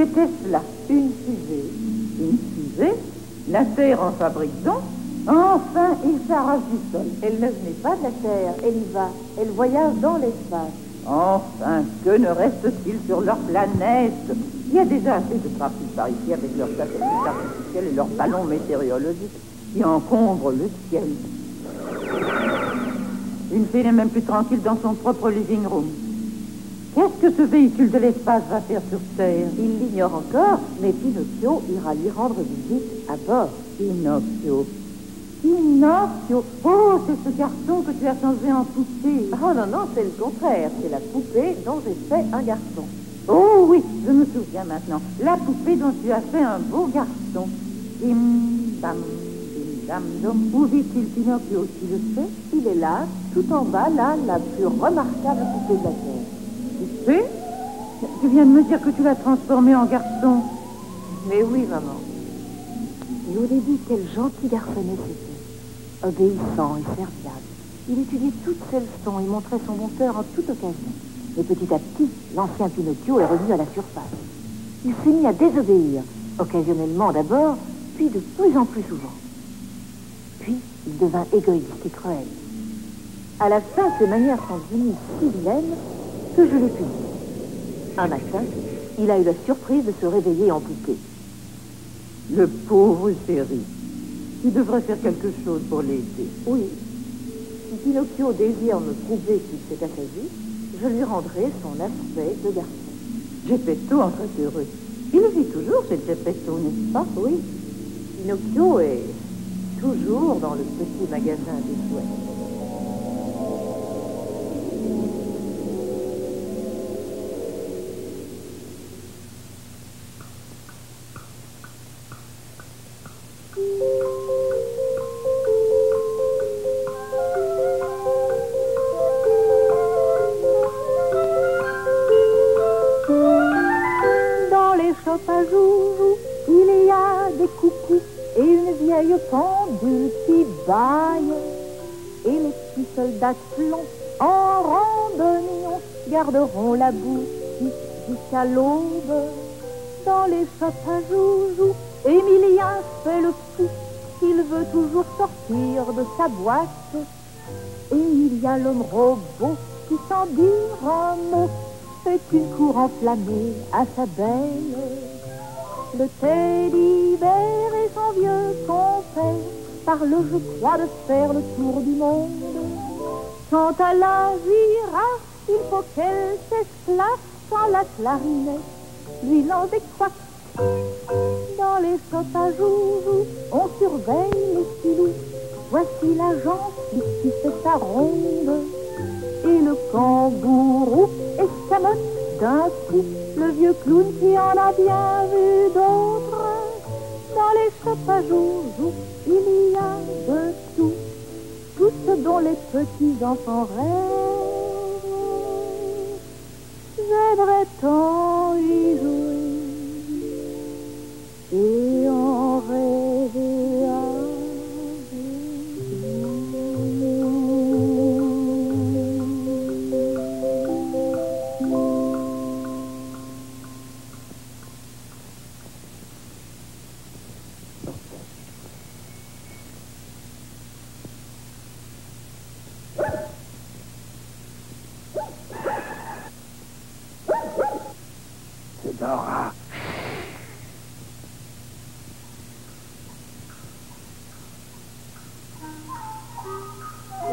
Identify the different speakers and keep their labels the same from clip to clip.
Speaker 1: Qu'était cela? Une fusée. Une fusée? La Terre en fabrique donc? Enfin, il s'arrache du sol.
Speaker 2: Elle ne venait pas de la Terre, elle y va. Elle voyage dans l'espace.
Speaker 1: Enfin, que ne reste-t-il sur leur planète? Il y a déjà assez de trafic par ici avec leurs satellites artificiels et leurs ballons météorologiques qui encombrent le ciel. Une fille n'est même plus tranquille dans son propre living room. Qu'est-ce que ce véhicule de l'espace va faire sur Terre?
Speaker 2: Il l'ignore encore, mais Pinocchio ira lui rendre visite à bord.
Speaker 1: Pinocchio. Pinocchio. Oh, c'est ce garçon que tu as changé en poupée.
Speaker 2: Oh non, non, c'est le contraire. C'est la poupée dont j'ai fait un garçon.
Speaker 1: Oh oui, je me souviens maintenant. La poupée dont tu as fait un beau garçon. Bim, dam, dom. Où vit-il, Pinocchio, tu le sais?
Speaker 2: Il est là, tout en bas, là, la plus remarquable poupée de la Terre.
Speaker 1: Poupée? Tu viens de me dire que tu l'as transformé en garçon.
Speaker 2: Mais oui, maman. Et au début, quel gentil garçonnet c'était. Obéissant et serviable. Il étudiait toutes ses leçons et montrait son bon cœur en toute occasion. Mais petit à petit, l'ancien Pinocchio est revenu à la surface. Il s'est mis à désobéir, occasionnellement d'abord, puis de plus en plus souvent. Puis, il devint égoïste et cruel. À la fin, ses manières sont devenues si vilaines que je l'ai puni. Un matin, il a eu la surprise de se réveiller en poupée.
Speaker 1: Le pauvre chéri. Tu devrais faire quelque chose pour l'aider.
Speaker 2: Oui. Si Pinocchio désire me prouver qu'il s'est assagi, je lui rendrai son aspect de garçon.
Speaker 1: Geppetto en serait heureux. Il vit toujours chez Geppetto, n'est-ce pas?
Speaker 2: Oui. Pinocchio est toujours dans le petit magasin des jouets. À joujou, il y a des coucous et une vieille pendule qui baille. Et les petits soldats plomb en randonnion garderont la boutique jusqu'à l'aube. Dans les shops à joujou, Émilien fait le fou. Il veut toujours sortir de sa boîte. Et il y a l'homme robot qui, sans dire un mot, fait une cour enflammée à sa belle. Le teddy bear et son vieux compère parlent, je crois, de faire le tour du monde. Quant à la girafe, il faut qu'elle s'esclaffe sans la clarinette, lui lance des couacs. Dans les shops à joujou, on surveille les filous. Voici la gentille qui fait sa ronde. Et le kangourou escamote d'un coup le vieux clown qui en a bien vu d'autres. Dans les shops à joujou, il y a de tout, tout ce dont les petits enfants rêvent. J'aimerais tant y jouer et en rêver avec
Speaker 3: Dora.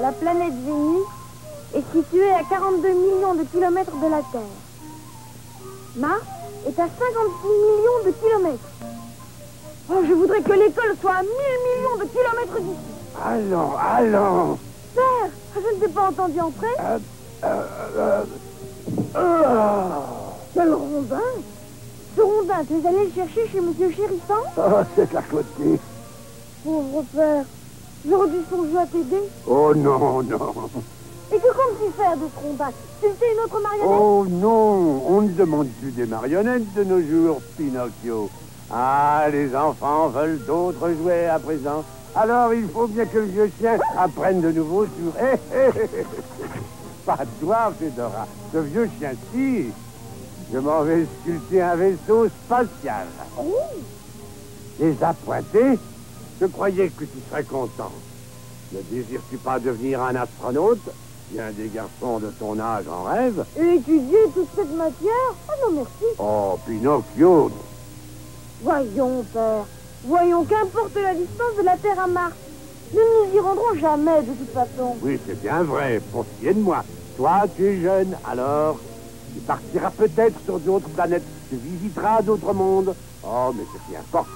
Speaker 4: La planète Vénus est située à 42 millions de kilomètres de la Terre. Mars est à 56 millions de kilomètres. Oh, je voudrais que l'école soit à 1000 millions de kilomètres d'ici.
Speaker 3: Allons.
Speaker 4: Père, je ne t'ai pas entendu entrer. Quel rondin! Ce rondin, tu es allé le chercher chez Monsieur Chérissant?
Speaker 3: Oh, c'est à côté.
Speaker 4: Pauvre père, j'aurais dû songer à t'aider.
Speaker 3: Oh non.
Speaker 4: Et que comptes-tu faire de ce rondin? Tu le fais une autre marionnette?
Speaker 3: Oh non, on ne demande plus des marionnettes de nos jours, Pinocchio. Ah, les enfants veulent d'autres jouets à présent. Alors il faut bien que le vieux chien apprenne de nouveau sur... Pas toi, Fedora, ce vieux chien-ci. Je m'en vais sculpter un vaisseau spatial.
Speaker 4: Oh.
Speaker 3: Désappointé? Je croyais que tu serais content. Ne désires-tu pas devenir un astronaute? Bien des garçons de ton âge en rêvent.
Speaker 4: Et étudier toute cette matière? Oh non, merci.
Speaker 3: Oh, Pinocchio!
Speaker 4: Voyons, père. Voyons, qu'importe la distance de la Terre à Mars. Nous ne nous y rendrons jamais, de toute façon.
Speaker 3: Oui, c'est bien vrai, pour ce qui est de moi. Toi, tu es jeune, alors tu partiras peut-être sur d'autres planètes. Tu visiteras d'autres mondes. Oh, mais ce qui importe.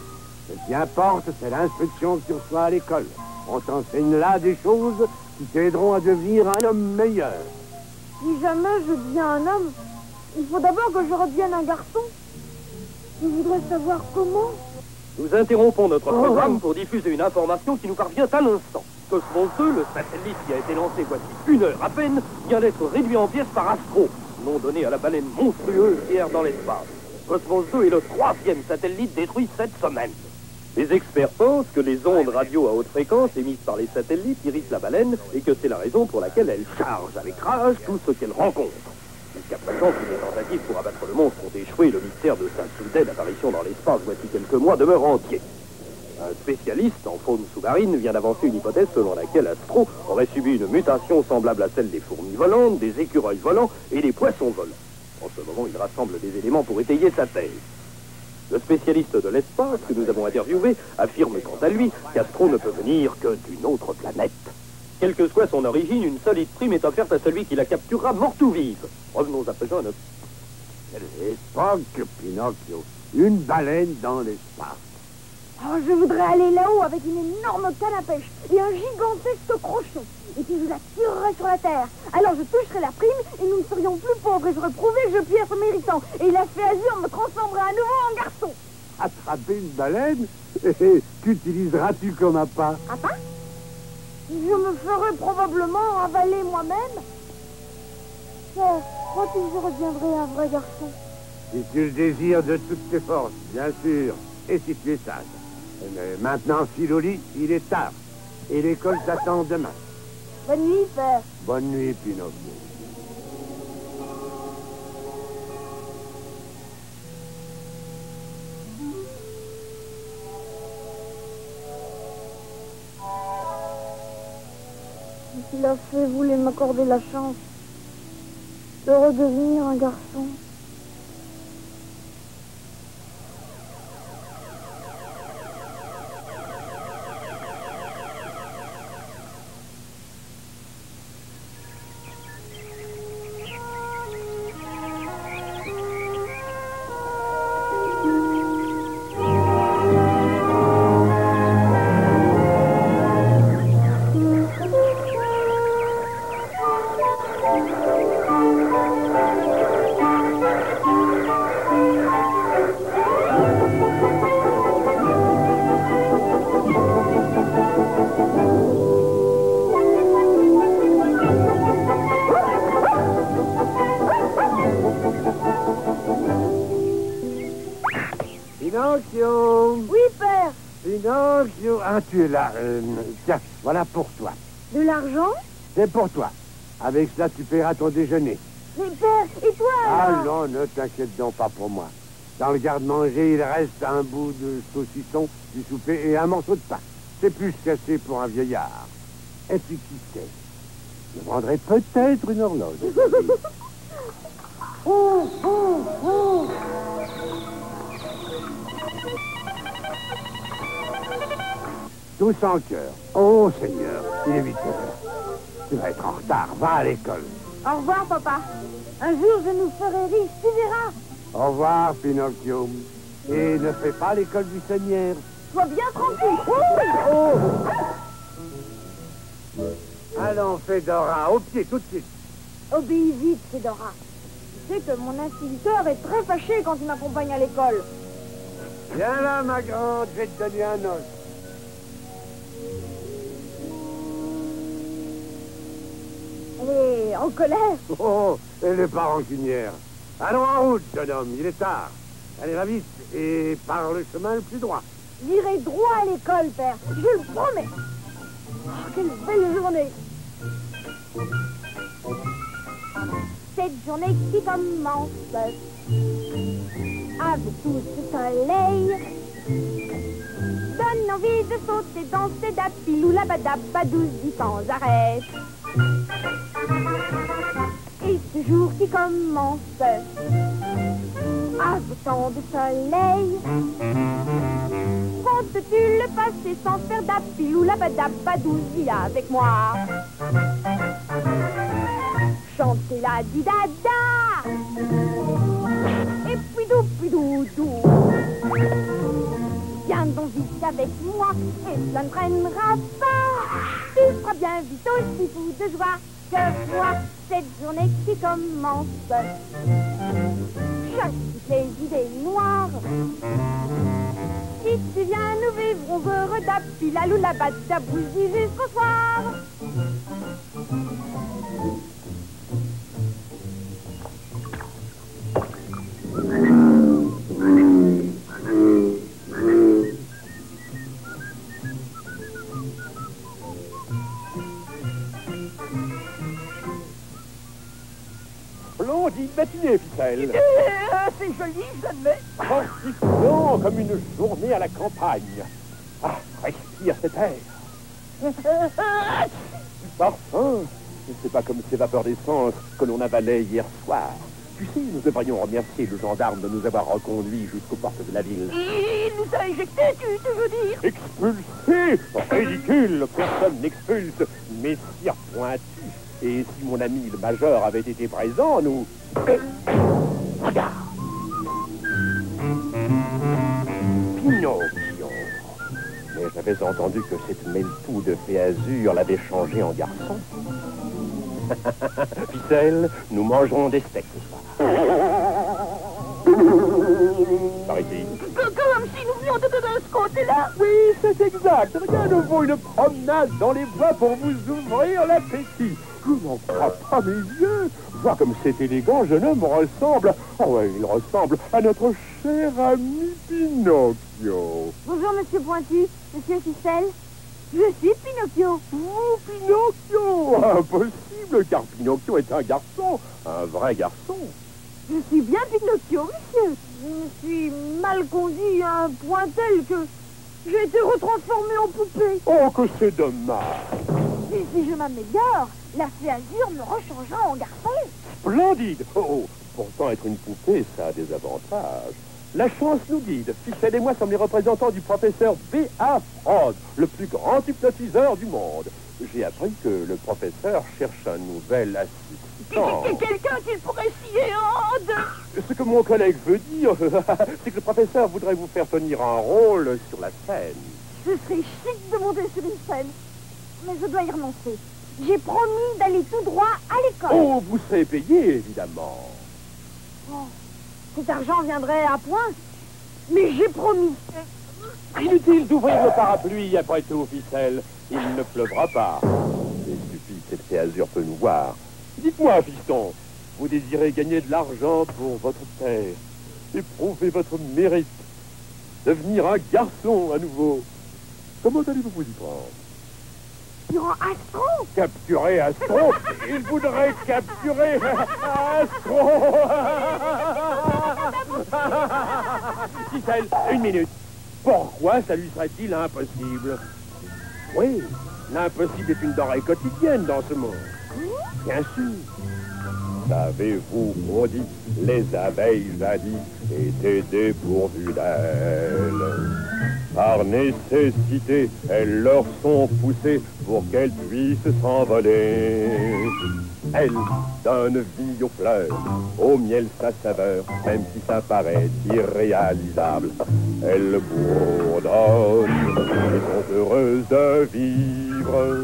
Speaker 3: Ce qui importe, c'est l'instruction que tu reçois à l'école. On t'enseigne là des choses qui t'aideront à devenir un homme meilleur.
Speaker 4: Si jamais je deviens un homme, il faut d'abord que je redevienne un garçon. Je voudrais savoir comment.
Speaker 5: Nous interrompons notre programme pour diffuser une information qui nous parvient à l'instant. Cosmos 2, le satellite qui a été lancé voici une heure à peine, vient d'être réduit en pièces par Astro, nom donné à la baleine monstrueuse qui erre dans l'espace. Cosmos 2 est le 3e satellite détruit cette semaine. Les experts pensent que les ondes radio à haute fréquence émises par les satellites irritent la baleine et que c'est la raison pour laquelle elle charge avec rage tout ce qu'elle rencontre. Jusqu'à présent, toutes les tentatives pour abattre le monstre ont échoué. Le mystère de sa soudaine apparition dans l'espace voici quelques mois demeure entier. Un spécialiste en faune sous-marine vient d'avancer une hypothèse selon laquelle Astro aurait subi une mutation semblable à celle des fourmis volantes, des écureuils volants et des poissons volants. En ce moment, il rassemble des éléments pour étayer sa thèse. Le spécialiste de l'espace que nous avons interviewé affirme quant à lui qu'Astro ne peut venir que d'une autre planète. Quelle que soit son origine, une solide prime est offerte à celui qui la capturera morte ou vive. Revenons à présent à notre...
Speaker 3: Quelle époque, Pinocchio! Une baleine dans l'espace.
Speaker 4: Oh, je voudrais aller là-haut avec une énorme canne à pêche et un gigantesque crochet. Et puis je la tirerais sur la terre. Alors je toucherais la prime et nous ne serions plus pauvres. Et j'aurais prouvé que je puis être méritant. Et la fée Azur me transformerait à nouveau en garçon.
Speaker 3: Attraper une baleine? Qu'utiliseras-tu comme appât?
Speaker 4: Appât? Je me ferais probablement avaler moi-même. Père, crois-tu que je redeviendrai un vrai garçon?
Speaker 3: Si tu le désires de toutes tes forces, bien sûr. Et si tu es sage. Mais maintenant, file au lit, il est tard. Et l'école t'attend demain.
Speaker 4: Bonne nuit, père.
Speaker 3: Bonne nuit, Pinocchio.
Speaker 4: Si la fée voulait m'accorder la chance de redevenir un garçon.
Speaker 3: Pinocchio!
Speaker 4: Oui, père.
Speaker 3: Pinocchio! Ah, tu es là. Tiens, voilà pour toi.
Speaker 4: De l'argent?
Speaker 3: C'est pour toi. Avec cela, tu paieras ton déjeuner.
Speaker 4: Mais père, et toi alors?
Speaker 3: Ah non, ne t'inquiète donc pas pour moi. Dans le garde-manger, il reste un bout de saucisson, du souper et un morceau de pain. C'est plus qu'assez pour un vieillard. Et puis qui sait, je vendrai peut-être une horloge.
Speaker 4: Oh, oh, oh.
Speaker 3: Tous en cœur. Oh Seigneur, il est 8 heures. Tu vas être en retard, va à l'école.
Speaker 4: Au revoir, papa. Un jour, je nous ferai riches, tu verras.
Speaker 3: Au revoir, Pinocchio. Et ne fais pas l'école buissonnière.
Speaker 4: Sois bien tranquille.
Speaker 3: Oh! Allons, Fedora, au pied tout de suite.
Speaker 4: Obéis vite, Fedora. Tu sais que mon instituteur est très fâché quand il m'accompagne à l'école.
Speaker 3: Viens là, ma grande, je vais te donner un os.
Speaker 4: Elle est en colère.
Speaker 3: Oh, elle n'est pas rancunière. Allons en route, jeune homme, il est tard. Allez, va vite, et par le chemin le plus droit.
Speaker 4: J'irai droit à l'école, père. Je le promets. Oh, quelle belle journée. cette journée qui commence avec tout ce soleil donne envie de sauter, danser, d'apilou, la badabadouzi sans arrêt. Et ce jour qui commence avec tant de soleil, comptes-tu le passer sans faire d'apilou, la badabadouzi avec moi? Chantez la didada et puis doudou. Viens donc vite avec moi et ça ne traînera pas. Tu seras bien vite aussi fou de joie que moi. Cette journée qui commence chaque toutes les idées noires. Si tu viens, nous vivrons heureux d'apilalou la badabouzi jusqu'au soir.
Speaker 3: Splendide matinée, Ficelle.
Speaker 1: C'est joli, j'admets.
Speaker 3: Fortifiant comme une journée à la campagne. Ah, respire cet air. Du parfum. C'est pas comme ces vapeurs d'essence que l'on avalait hier soir. Tu sais, nous devrions remercier le gendarme de nous avoir reconduits jusqu'aux portes de la ville.
Speaker 1: Il nous a éjectés, tu veux dire?
Speaker 3: Expulsés? Ridicule, personne n'expulse. Messire pointu. Et si mon ami le major avait été présent, nous... Regarde! Pinocchio. Mais j'avais entendu que cette meltou de fée azur l'avait changé en garçon. Ficelle, nous mangerons des steaks ce soir. Par ici.
Speaker 1: Comme si nous venions de ce côté-là.
Speaker 3: Oui, c'est exact. Rien ne vaut une promenade dans les bois pour vous ouvrir l'appétit. Je n'en crois pas mes yeux. Vois comme cet élégant jeune homme ressemble... Oh ouais, il ressemble à notre cher ami Pinocchio.
Speaker 4: Bonjour, monsieur Pointu, monsieur Ficelle. Je suis Pinocchio.
Speaker 3: Oh, Pinocchio! Impossible, car Pinocchio est un garçon. Un vrai garçon.
Speaker 4: Je suis bien Pinocchio, monsieur. Je me suis mal conduit à un point tel que j'ai été retransformé en poupée.
Speaker 3: Oh, que c'est dommage.
Speaker 4: Et si je m'améliore, la fée azur me rechangera en garçon.
Speaker 3: Splendide. Oh, pourtant être une poupée, ça a des avantages. La chance nous guide. Ficelle et moi sommes les représentants du professeur B.A. Frost, le plus grand hypnotiseur du monde. J'ai appris que le professeur cherche un nouvel assistant.
Speaker 1: Quelqu'un qu'il pourrait scier en deux.
Speaker 3: Ce que mon collègue veut dire, c'est que le professeur voudrait vous faire tenir un rôle sur la scène.
Speaker 4: Ce serait chic de monter sur une scène. Mais je dois y renoncer. J'ai promis d'aller tout droit à l'école.
Speaker 3: Oh, vous serez payé, évidemment.
Speaker 4: Oh, cet argent viendrait à point. Mais j'ai promis.
Speaker 3: Inutile d'ouvrir le parapluie après tout, Ficelle. Il ne pleuvra pas. Il suffit, cette fée azur peut nous voir. Dites-moi, fiston, vous désirez gagner de l'argent pour votre terre, éprouver votre mérite, devenir un garçon à nouveau. Comment allez-vous vous y prendre?
Speaker 4: Durant Astro.
Speaker 3: Capturer Astro? Il voudrait capturer Astro. Ficelle, une minute. Pourquoi ça lui serait-il impossible? Oui, l'impossible est une denrée quotidienne dans ce monde. Bien sûr. Savez-vous, maudit, les abeilles jadis étaient dépourvues d'ailes. Par nécessité, elles leur sont poussées pour qu'elles puissent s'envoler. Elles donnent vie aux fleurs, au miel sa saveur, même si ça paraît irréalisable. Elles bourdonnent et sont heureuses de vivre.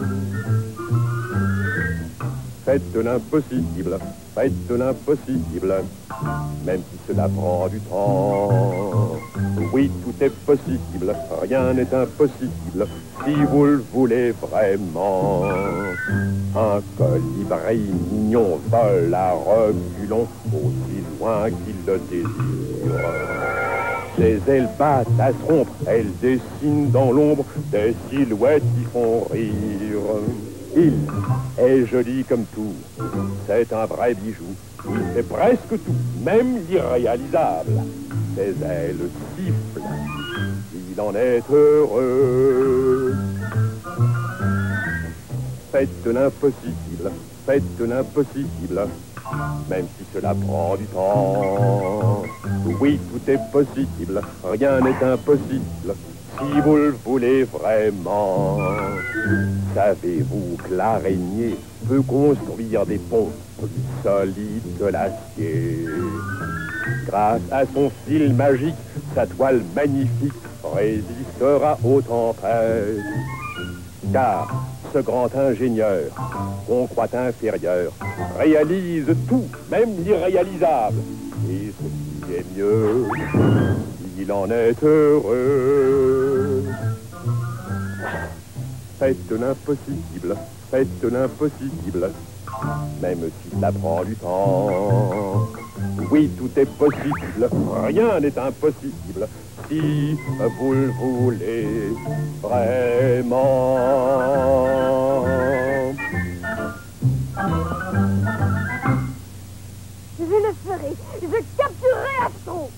Speaker 3: Faites l'impossible, faites l'impossible, même si cela prend du temps. Oui, tout est possible, rien n'est impossible, si vous le voulez vraiment. Un colibri mignon vole à reculons, aussi loin qu'il le désire. Ses ailes battent à se rompre, elles dessinent dans l'ombre des silhouettes qui font rire.
Speaker 6: Il est joli comme tout, c'est un vrai bijou. Il fait presque tout, même l'irréalisable. Ses ailes sifflent, il en est heureux. Faites l'impossible, faites l'impossible, même si cela prend du temps. Oui, tout est possible, rien n'est impossible, si vous le voulez vraiment. Savez-vous que l'araignée peut construire des ponts solides de l'acier? Grâce à son fil magique, sa toile magnifique résistera aux tempêtes. Car ce grand ingénieur, qu'on croit inférieur, réalise tout, même l'irréalisable. Et ce qui est mieux, il en est heureux. Faites l'impossible, faites l'impossible, même si ça prend du temps. Oui, tout est possible, rien n'est impossible, si vous le voulez vraiment.
Speaker 4: Je le ferai, je capturerai Astro.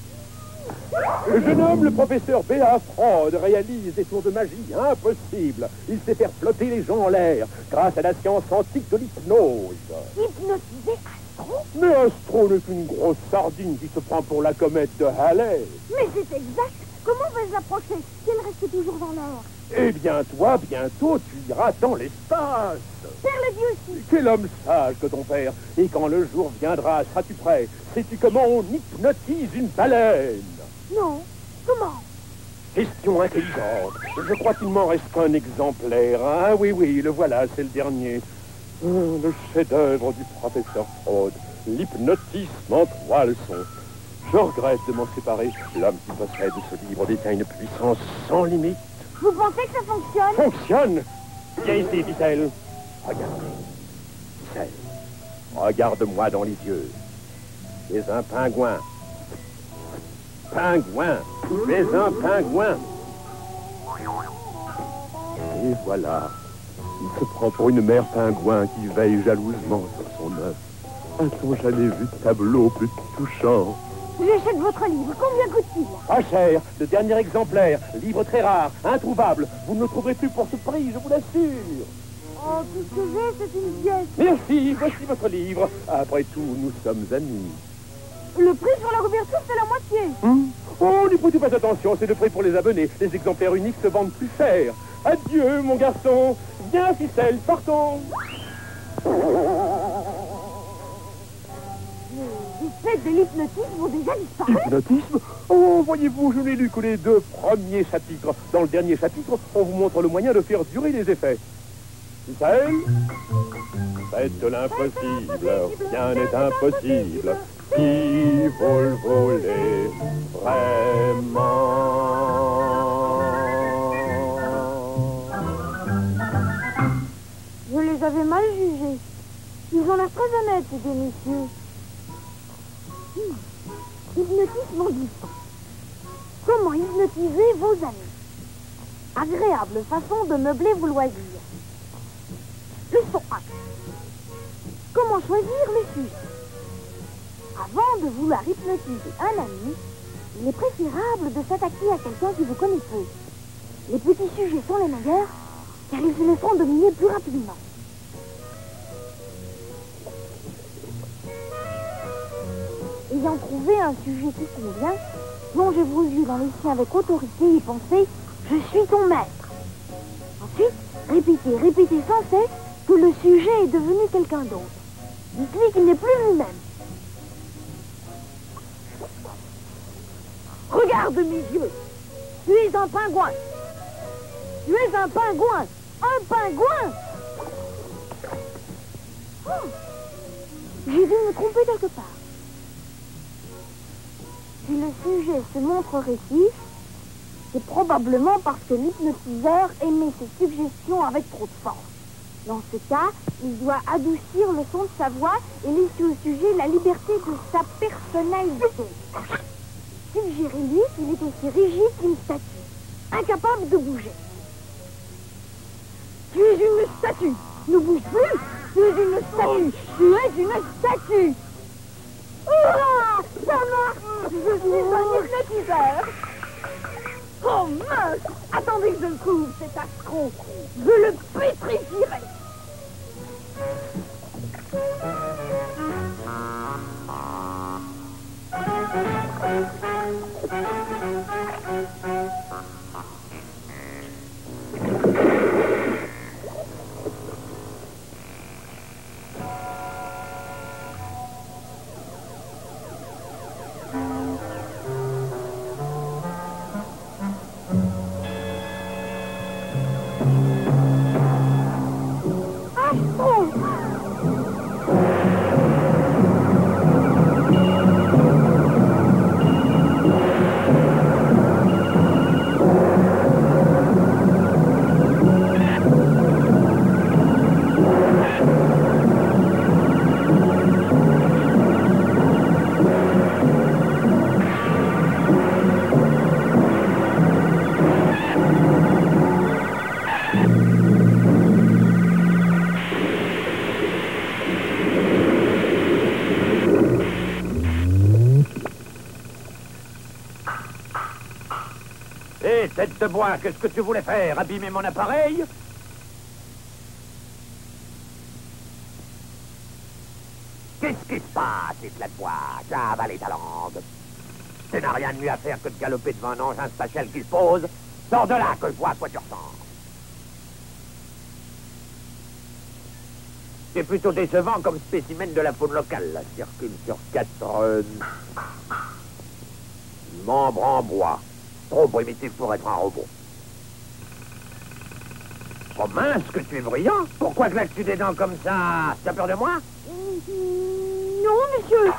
Speaker 6: Le jeune homme, le professeur B.A. Freud, réalise des tours de magie impossibles. Il sait faire flotter les gens en l'air grâce à la science antique de l'hypnose.
Speaker 4: Hypnotiser Astro?
Speaker 6: Mais Astro n'est qu'une grosse sardine qui se prend pour la comète de Halley.
Speaker 4: Mais c'est exact. Comment vais-je l'approcher si elle reste toujours dans l'air?
Speaker 6: Eh bien, toi, bientôt, tu iras dans l'espace.
Speaker 4: Père le Dieu aussi.
Speaker 6: Quel homme sage que ton père. Et quand le jour viendra, seras-tu prêt? Sais-tu comment on hypnotise une baleine?
Speaker 4: Non. Comment?
Speaker 6: Question intelligente. Je crois qu'il m'en reste un exemplaire. Ah oui, oui, le voilà, c'est le dernier. Le chef-d'œuvre du professeur Freud. L'hypnotisme en 3 leçons. Je regrette de m'en séparer. L'homme qui possède ce livre détient une puissance sans limite.
Speaker 4: Vous pensez que ça fonctionne?
Speaker 6: Fonctionne? Viens ici, Ficelle. Regarde. Ficelle. Regarde-moi dans les yeux. Tu es un pingouin. Pingouin. Tu es un pingouin. Et voilà. Il se prend pour une mère pingouin qui veille jalousement sur son œuf. A-t-on jamais vu de tableau plus touchant?
Speaker 4: J'achète votre livre. Combien coûte-t-il?
Speaker 6: Pas cher, le dernier exemplaire, livre très rare, introuvable. Vous ne le trouverez plus pour ce prix, je vous l'assure.
Speaker 4: Oh, tout ce que j'ai, c'est une pièce.
Speaker 6: Merci, voici votre livre. Après tout, nous sommes amis.
Speaker 4: Le prix sur la couverture, c'est la moitié.
Speaker 6: Oh, n'y prêtez pas attention, c'est le prix pour les abonnés. Les exemplaires uniques se vendent plus cher. Adieu, mon garçon. Viens, Ficelle, partons.
Speaker 4: Les effets de l'hypnotisme vont déjà disparaître.
Speaker 6: Hypnotisme? Oh, voyez-vous, je n'ai lu que les 2 premiers chapitres. Dans le dernier chapitre, on vous montre le moyen de faire durer les effets. Ficelle? Faites de l'impossible, rien n'est impossible, si vous le voulez vraiment.
Speaker 4: Je les avais mal jugés. Ils ont l'air très honnêtes, ces deux messieurs. Hypnotisme en distance. Comment hypnotiser vos amis? Agréable façon de meubler vos loisirs. Leçon 1. Comment choisir les sujets? Avant de vouloir hypnotiser un ami, il est préférable de s'attaquer à quelqu'un qui vous connaît peu. Les petits sujets sont les meilleurs, car ils se laisseront dominer plus rapidement. Ayant trouvé un sujet qui convient, plongez vos yeux dans les siens avec autorité et pensez « Je suis ton maître ». Ensuite, répétez sans cesse que le sujet est devenu quelqu'un d'autre. Dites-lui qu'il n'est plus lui-même. Regarde mes yeux. Tu es un pingouin. Tu es un pingouin. Un pingouin. Oh, j'ai dû me tromper quelque part. Si le sujet se montre récif, c'est probablement parce que l'hypnotiseur émet ses suggestions avec trop de force. Dans ce cas, il doit adoucir le son de sa voix et laisser au sujet la liberté de sa personnalité. Suggérez-lui qu'il est aussi rigide qu'une statue, incapable de bouger. Tu es une statue. Ne bouge plus. Tu es une statue. Tu es une statue. Hurrah! Ça marche. Je suis un hypnotiseur. Oh mince! Attendez que je le trouve, cet astro. Je le pétrifierai.
Speaker 3: Hé, tête de bois, qu'est-ce que tu voulais faire? Abîmer mon appareil? Qu'est-ce qui se passe, éclat de bois? J'ai avalé ta langue. Tu n'as rien de mieux à faire que de galoper devant un engin spatial qui se pose. Sors de là que je vois à quoi tu ressembles. C'est plutôt décevant comme spécimen de la faune locale, là. Circule sur 4 membres en bois. Trop primitif pour être un robot. Oh mince, que tu es bruyant. Pourquoi claques-tu des dents comme ça? Tu as peur de moi?
Speaker 4: Non, monsieur.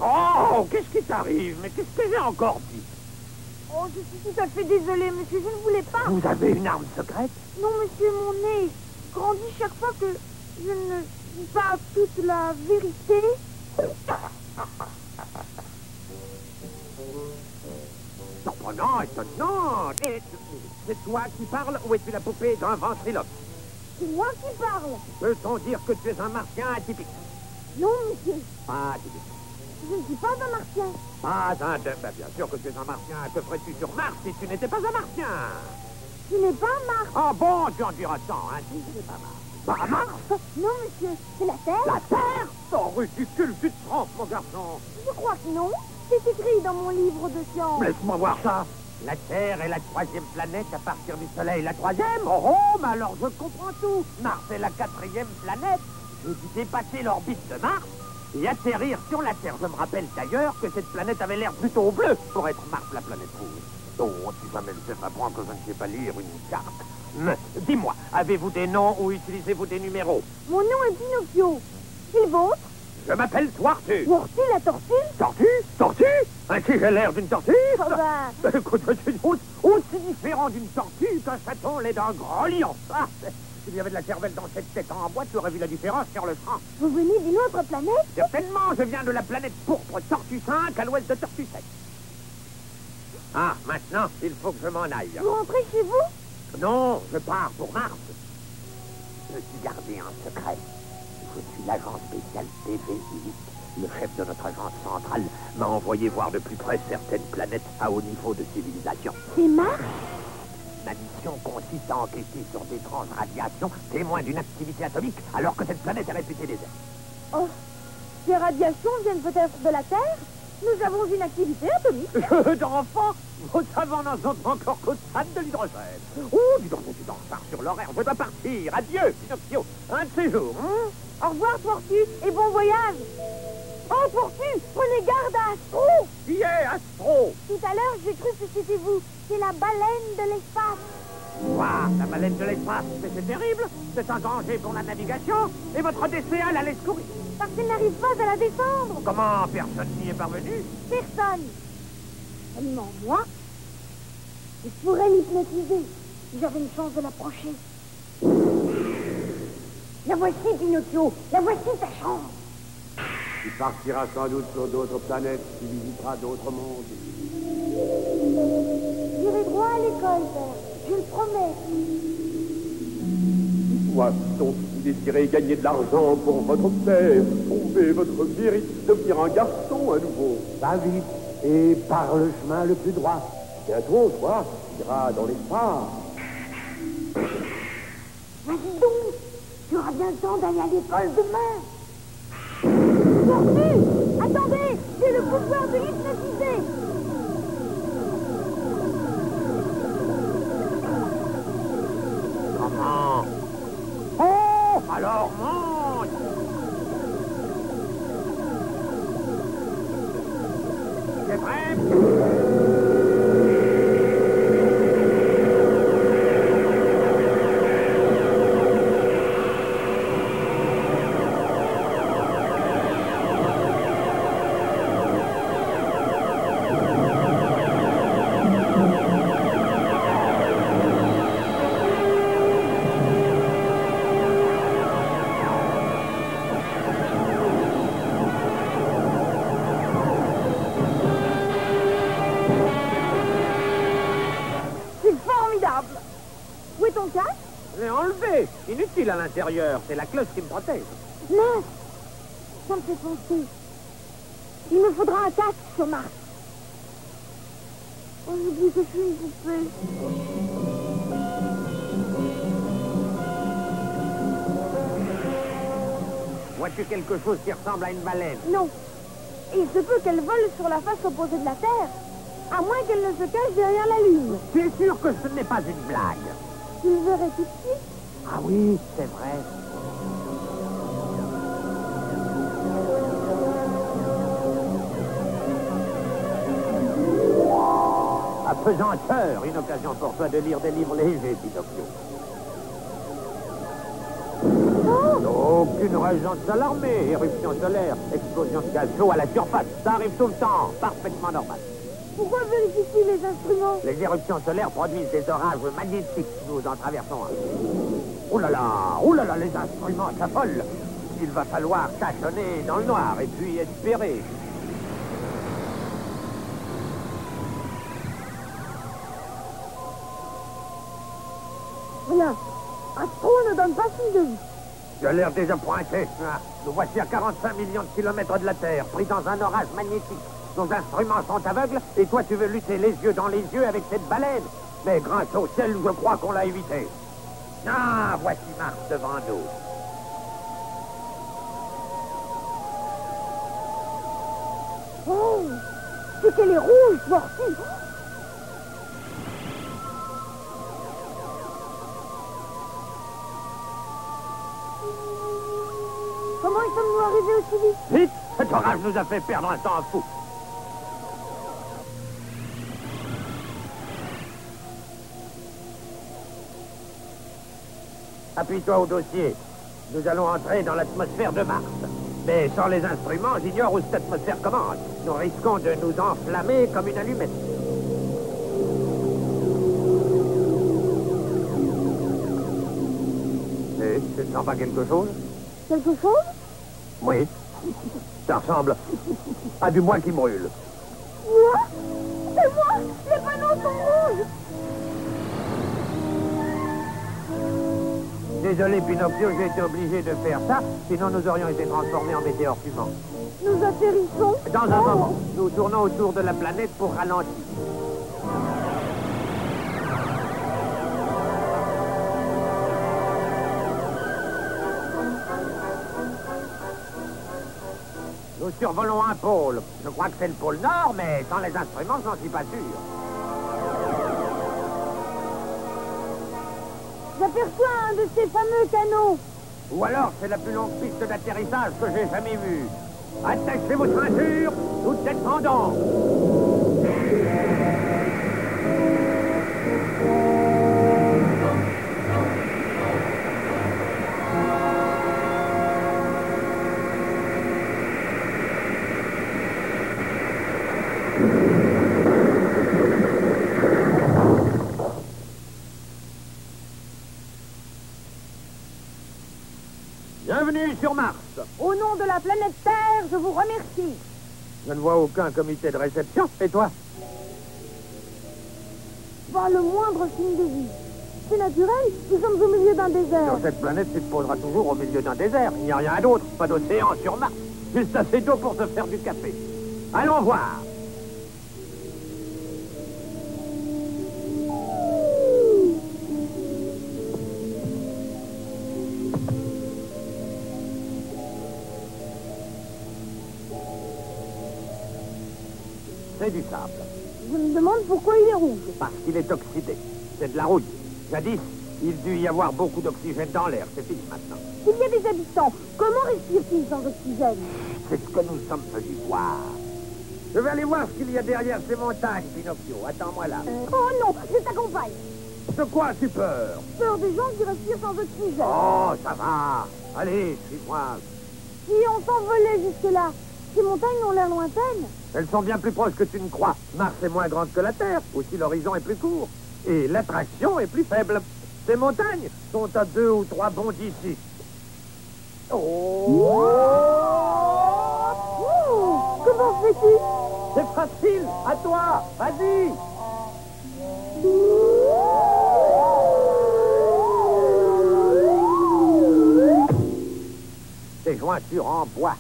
Speaker 3: Oh, qu'est-ce qui t'arrive? Mais qu'est-ce que j'ai encore dit?
Speaker 4: Oh, je suis tout à fait désolée, monsieur. Je ne voulais pas.
Speaker 3: Vous avez une arme secrète?
Speaker 4: Non, monsieur, mon nez grandit chaque fois que je ne dis pas toute la vérité.
Speaker 3: Surprenant, étonnant. Et c'est toi qui parles ou es-tu la poupée d'un ventriloque?
Speaker 4: C'est moi qui parle.
Speaker 3: Peut-on dire que tu es un martien atypique?
Speaker 4: Non, monsieur.
Speaker 3: Pas atypique.
Speaker 4: Je ne suis pas un martien.
Speaker 3: Pas un de... Ben, bien sûr que tu es un martien. Que ferais-tu sur Mars si tu n'étais pas un martien?
Speaker 4: Tu n'es pas Mars.
Speaker 3: Ah bon, tu en diras tant, hein, si ce n'est pas Mars. Pas Mars?
Speaker 4: Non, monsieur, c'est la Terre.
Speaker 3: La Terre? Oh, ridicule, tu te trompes, mon garçon.
Speaker 4: Je crois que non. C'est écrit dans mon livre de science.
Speaker 3: Laisse-moi voir ça. La Terre est la 3e planète à partir du Soleil. La 3e? Oh, mais alors je comprends tout. Mars est la 4e planète. J'ai dû dépasser l'orbite de Mars et atterrir sur la Terre. Je me rappelle d'ailleurs que cette planète avait l'air plutôt bleue pour être Mars, la planète rouge. Oh, si jamais le chef apprend que je ne sais pas lire une carte. Mais, dis-moi, avez-vous des noms ou utilisez-vous des numéros?
Speaker 4: Mon nom est Pinocchio. Et le vôtre?
Speaker 3: Je m'appelle Tortue.
Speaker 4: Tortue, la tortue?
Speaker 3: Tortue? Tortue? Ainsi j'ai l'air d'une tortue?
Speaker 4: Oh ben...
Speaker 3: Écoute, je suis aussi différent d'une tortue qu'un chaton l'est d'un grand lion. Ah, s'il y avait de la cervelle dans cette tête en bois, tu aurais vu la différence sur le champ.
Speaker 4: Vous venez d'une autre planète?
Speaker 3: Certainement, je viens de la planète pourpre Tortue 5 à l'ouest de Tortue 7. Ah, maintenant, il faut que je m'en aille.
Speaker 4: Vous rentrez chez vous?
Speaker 3: Non, je pars pour Mars. Je suis gardé en secret. Je suis l'agent spécial TV8. Le chef de notre agence centrale m'a envoyé voir de plus près certaines planètes à haut niveau de civilisation.
Speaker 4: C'est Mars?
Speaker 3: Ma mission consiste à enquêter sur d'étranges radiations témoins d'une activité atomique alors que cette planète est réputée déserte.
Speaker 4: Oh, ces radiations viennent peut-être de la Terre? Nous avons une activité atomique.
Speaker 3: Jeu d'enfant, vos savants n'en sont encore qu'au stade de l'hydrogène. Oh, dis donc, je suis en retard sur l'horaire. Je dois partir. Adieu, Pinocchio. Un de ces jours.
Speaker 4: Au revoir, Tortue, et bon voyage. Oh, Tortue, prenez garde à Astro.
Speaker 3: Qui est Astro?
Speaker 4: Tout à l'heure, j'ai cru que c'était vous. C'est la baleine de l'espace.
Speaker 3: Quoi? La baleine de l'espace? Mais c'est terrible. C'est un danger pour la navigation. Et votre DCA la laisse courir.
Speaker 4: Parce qu'elle n'arrive pas à la descendre.
Speaker 3: Comment? Personne n'y est parvenu?
Speaker 4: Personne. Seulement moi. Je pourrais l'hypnotiser si j'avais une chance de l'approcher. La voici, Pinocchio. La voici ta chance.
Speaker 3: Tu partiras sans doute sur d'autres planètes. Tu visiteras d'autres mondes.
Speaker 4: J'irai droit à l'école, père. Je le promets.
Speaker 6: Poisson, vous désirez gagner de l'argent pour votre père, prouver votre mérite, devenir un garçon à nouveau.
Speaker 3: Va vite et par le chemin le plus droit. Bientôt, toi, tu iras dans l'espace.
Speaker 4: Vas-y donc, tu auras bien le temps d'aller à l'école demain. Mortu, attendez, j'ai le pouvoir de l'hypnotiser.
Speaker 3: Comment? Oh, alors mange! C'est prêt?
Speaker 4: Où est ton casque?
Speaker 3: Je l'ai enlevé. Inutile à l'intérieur. C'est la cloche qui me protège.
Speaker 4: Mince, ça me fait penser. Il me faudra un casque sur Mars. Oh, j'oublie que je suis une poupée.
Speaker 3: Vois-tu quelque chose qui ressemble à une baleine?
Speaker 4: Non. Il se peut qu'elle vole sur la face opposée de la Terre, à moins qu'elle ne se cache derrière la Lune.
Speaker 3: Tu es sûr que ce n'est pas une blague?
Speaker 4: Tu le verrais tout de suite.
Speaker 3: Ah oui, c'est vrai. Apesanteur, une occasion pour toi de lire des livres légers, Pinocchio. Aucune raison de s'alarmer. Éruption solaire, explosion de gaz chaud à la surface. Ça arrive tout le temps, parfaitement normal.
Speaker 4: Pourquoi vérifie-t-il les instruments?
Speaker 3: Les éruptions solaires produisent des orages magnétiques. Nous en traversons un. Oh là là, les instruments s'affolent. Il va falloir tâchonner dans le noir et puis espérer.
Speaker 4: Voilà, Astro ne donne pas signe de vie.
Speaker 3: Tu as l'air déjà pointé. Nous voici à 45 millions de kilomètres de la Terre, pris dans un orage magnétique. Nos instruments sont aveugles, et toi tu veux lutter les yeux dans les yeux avec cette baleine. Mais grâce au ciel, je crois qu'on l'a évité. Ah, voici Mars devant nous.
Speaker 4: Oh, c'est qu'elle est rouge, Morty. Comment y sommes-nous arrivés aussi vite?
Speaker 3: Vite, cet orage nous a fait perdre un temps fou. Appuie-toi au dossier. Nous allons entrer dans l'atmosphère de Mars. Mais sans les instruments, j'ignore où cette atmosphère commence. Nous risquons de nous enflammer comme une allumette. Et tu ne sens pas quelque chose?
Speaker 4: Quelque chose?
Speaker 3: Oui. Ça ressemble à du bois qui brûle.
Speaker 4: Moi? C'est moi! Les panneaux sont rouges!
Speaker 3: Désolé, Pinocchio, j'ai été obligé de faire ça, sinon nous aurions été transformés en météores fumants.
Speaker 4: Nous atterrissons.
Speaker 3: Dans un moment, nous tournons autour de la planète pour ralentir. Nous survolons un pôle. Je crois que c'est le pôle Nord, mais sans les instruments, je n'en suis pas sûr.
Speaker 4: J'aperçois un de ces fameux canaux.
Speaker 3: Ou alors, c'est la plus longue piste d'atterrissage que j'ai jamais vue. Attachez vos ceintures, nous descendons. Bienvenue sur Mars.
Speaker 4: Au nom de la planète Terre, je vous remercie.
Speaker 3: Je ne vois aucun comité de réception. Et toi?
Speaker 4: Pas le moindre signe de vie. c'est naturel. Nous sommes au milieu d'un désert.
Speaker 3: Sur cette planète, tu te poseras toujours au milieu d'un désert. Il n'y a rien d'autre, pas d'océan sur Mars. Juste assez d'eau pour se faire du café. Allons voir. C'est du sable.
Speaker 4: Je me demande pourquoi il est rouge.
Speaker 3: Parce qu'il est oxydé. C'est de la rouille. Jadis, il dut y avoir beaucoup d'oxygène dans l'air. C'est fini maintenant.
Speaker 4: S'il y a des habitants, comment respirent-ils sans oxygène?
Speaker 3: C'est ce que nous sommes venus voir. Je vais aller voir ce qu'il y a derrière ces montagnes, Pinocchio. Attends-moi là.
Speaker 4: Oh non, je t'accompagne.
Speaker 3: De quoi as-tu peur?
Speaker 4: Peur des gens qui respirent sans oxygène.
Speaker 3: Oh, ça va. Allez, suis-moi.
Speaker 4: Si on s'envolait jusque-là, ces montagnes ont l'air lointaines.
Speaker 3: Elles sont bien plus proches que tu ne crois. Mars est moins grande que la Terre. Aussi, l'horizon est plus court. Et l'attraction est plus faible. Ces montagnes sont à 2 ou 3 bonds d'ici. Oh!
Speaker 4: Comment fais-tu?
Speaker 3: C'est facile. À toi. Vas-y. Ces jointures en bois,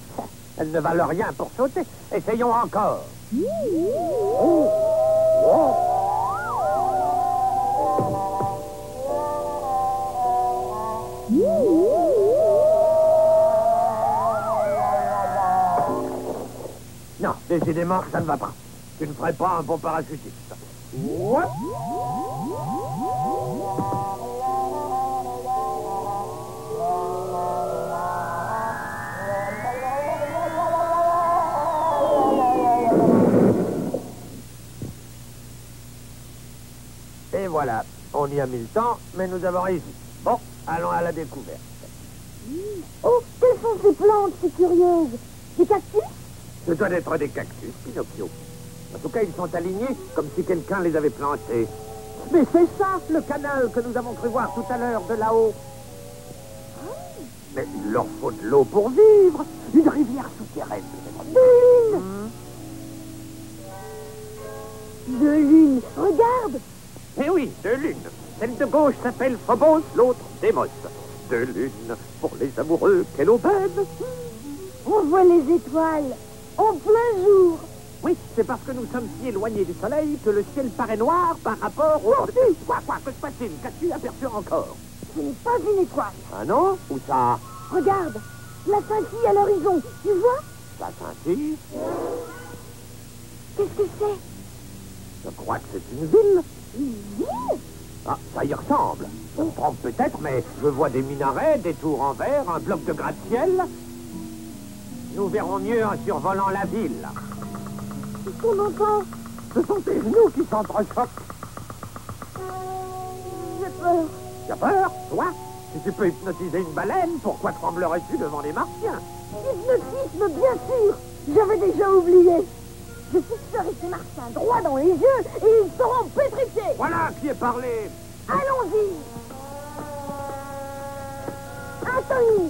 Speaker 3: elles ne valent rien pour sauter. Essayons encore. Oh. Oh. Non, décidément, ça ne va pas. Tu ne ferais pas un bon parachutiste. Ouais. Et voilà, on y a mis le temps, mais nous avons réussi. Bon, allons à la découverte.
Speaker 4: Oh, quelles sont ces plantes si curieuses? Des cactus?
Speaker 3: Ce doit être des cactus, Pinocchio. En tout cas, ils sont alignés comme si quelqu'un les avait plantés. Mais c'est ça, le canal que nous avons cru voir tout à l'heure de là-haut. Mais il leur faut de l'eau pour vivre. Une rivière souterraine, peut-être.
Speaker 4: De lune! De lune, regarde!
Speaker 3: Eh oui, de lune. Celle de gauche s'appelle Phobos, l'autre Démos. De lune, pour les amoureux, quelle aubaine!
Speaker 4: On voit les étoiles en plein jour.
Speaker 3: Oui, c'est parce que nous sommes si éloignés du soleil que le ciel paraît noir par rapport au... Quoi, que se passe-t-il? Qu'as-tu aperçu encore?
Speaker 4: Ce n'est pas une étoile.
Speaker 3: Ah non? Où ça?
Speaker 4: Regarde, la scintille à l'horizon, tu vois?
Speaker 3: Ça scintille?
Speaker 4: Qu'est-ce que c'est?
Speaker 3: Je crois que c'est une ville.
Speaker 4: Une ville?
Speaker 3: Ah, ça y ressemble. Je me trompe peut-être, mais je vois des minarets, des tours en verre, un bloc de gratte-ciel. Nous verrons mieux en survolant la ville.
Speaker 4: Qu'est-ce qu'on entend?
Speaker 3: Ce sont tes genoux qui s'entrechoquent.
Speaker 4: J'ai peur.
Speaker 3: Tu as peur, toi? Si tu peux hypnotiser une baleine, pourquoi tremblerais-tu devant les martiens?
Speaker 4: Hypnotisme, bien sûr. J'avais déjà oublié. Je fixerai ces martiens droit dans les yeux et ils seront pétrifiés.
Speaker 3: Voilà qui est parlé.
Speaker 4: Allons-y. Attends,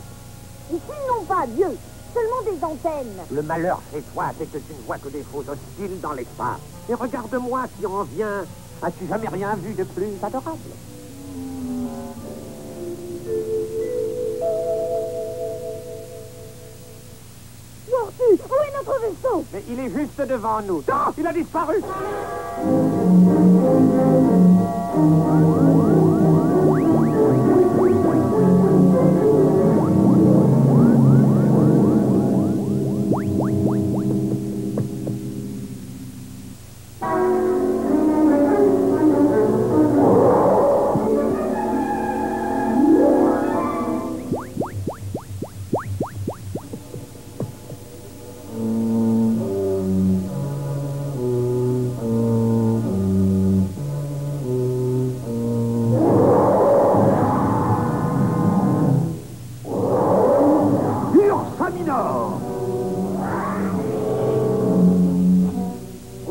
Speaker 4: ici ils n'ont pas Dieu, seulement des antennes.
Speaker 3: Le malheur chez toi, c'est que tu ne vois que des faux hostiles dans l'espace. Et regarde-moi qui en vient. As-tu jamais rien vu de plus adorable?
Speaker 4: Mortu, où est notre vaisseau?
Speaker 3: Mais il est juste devant nous. Non, il a disparu.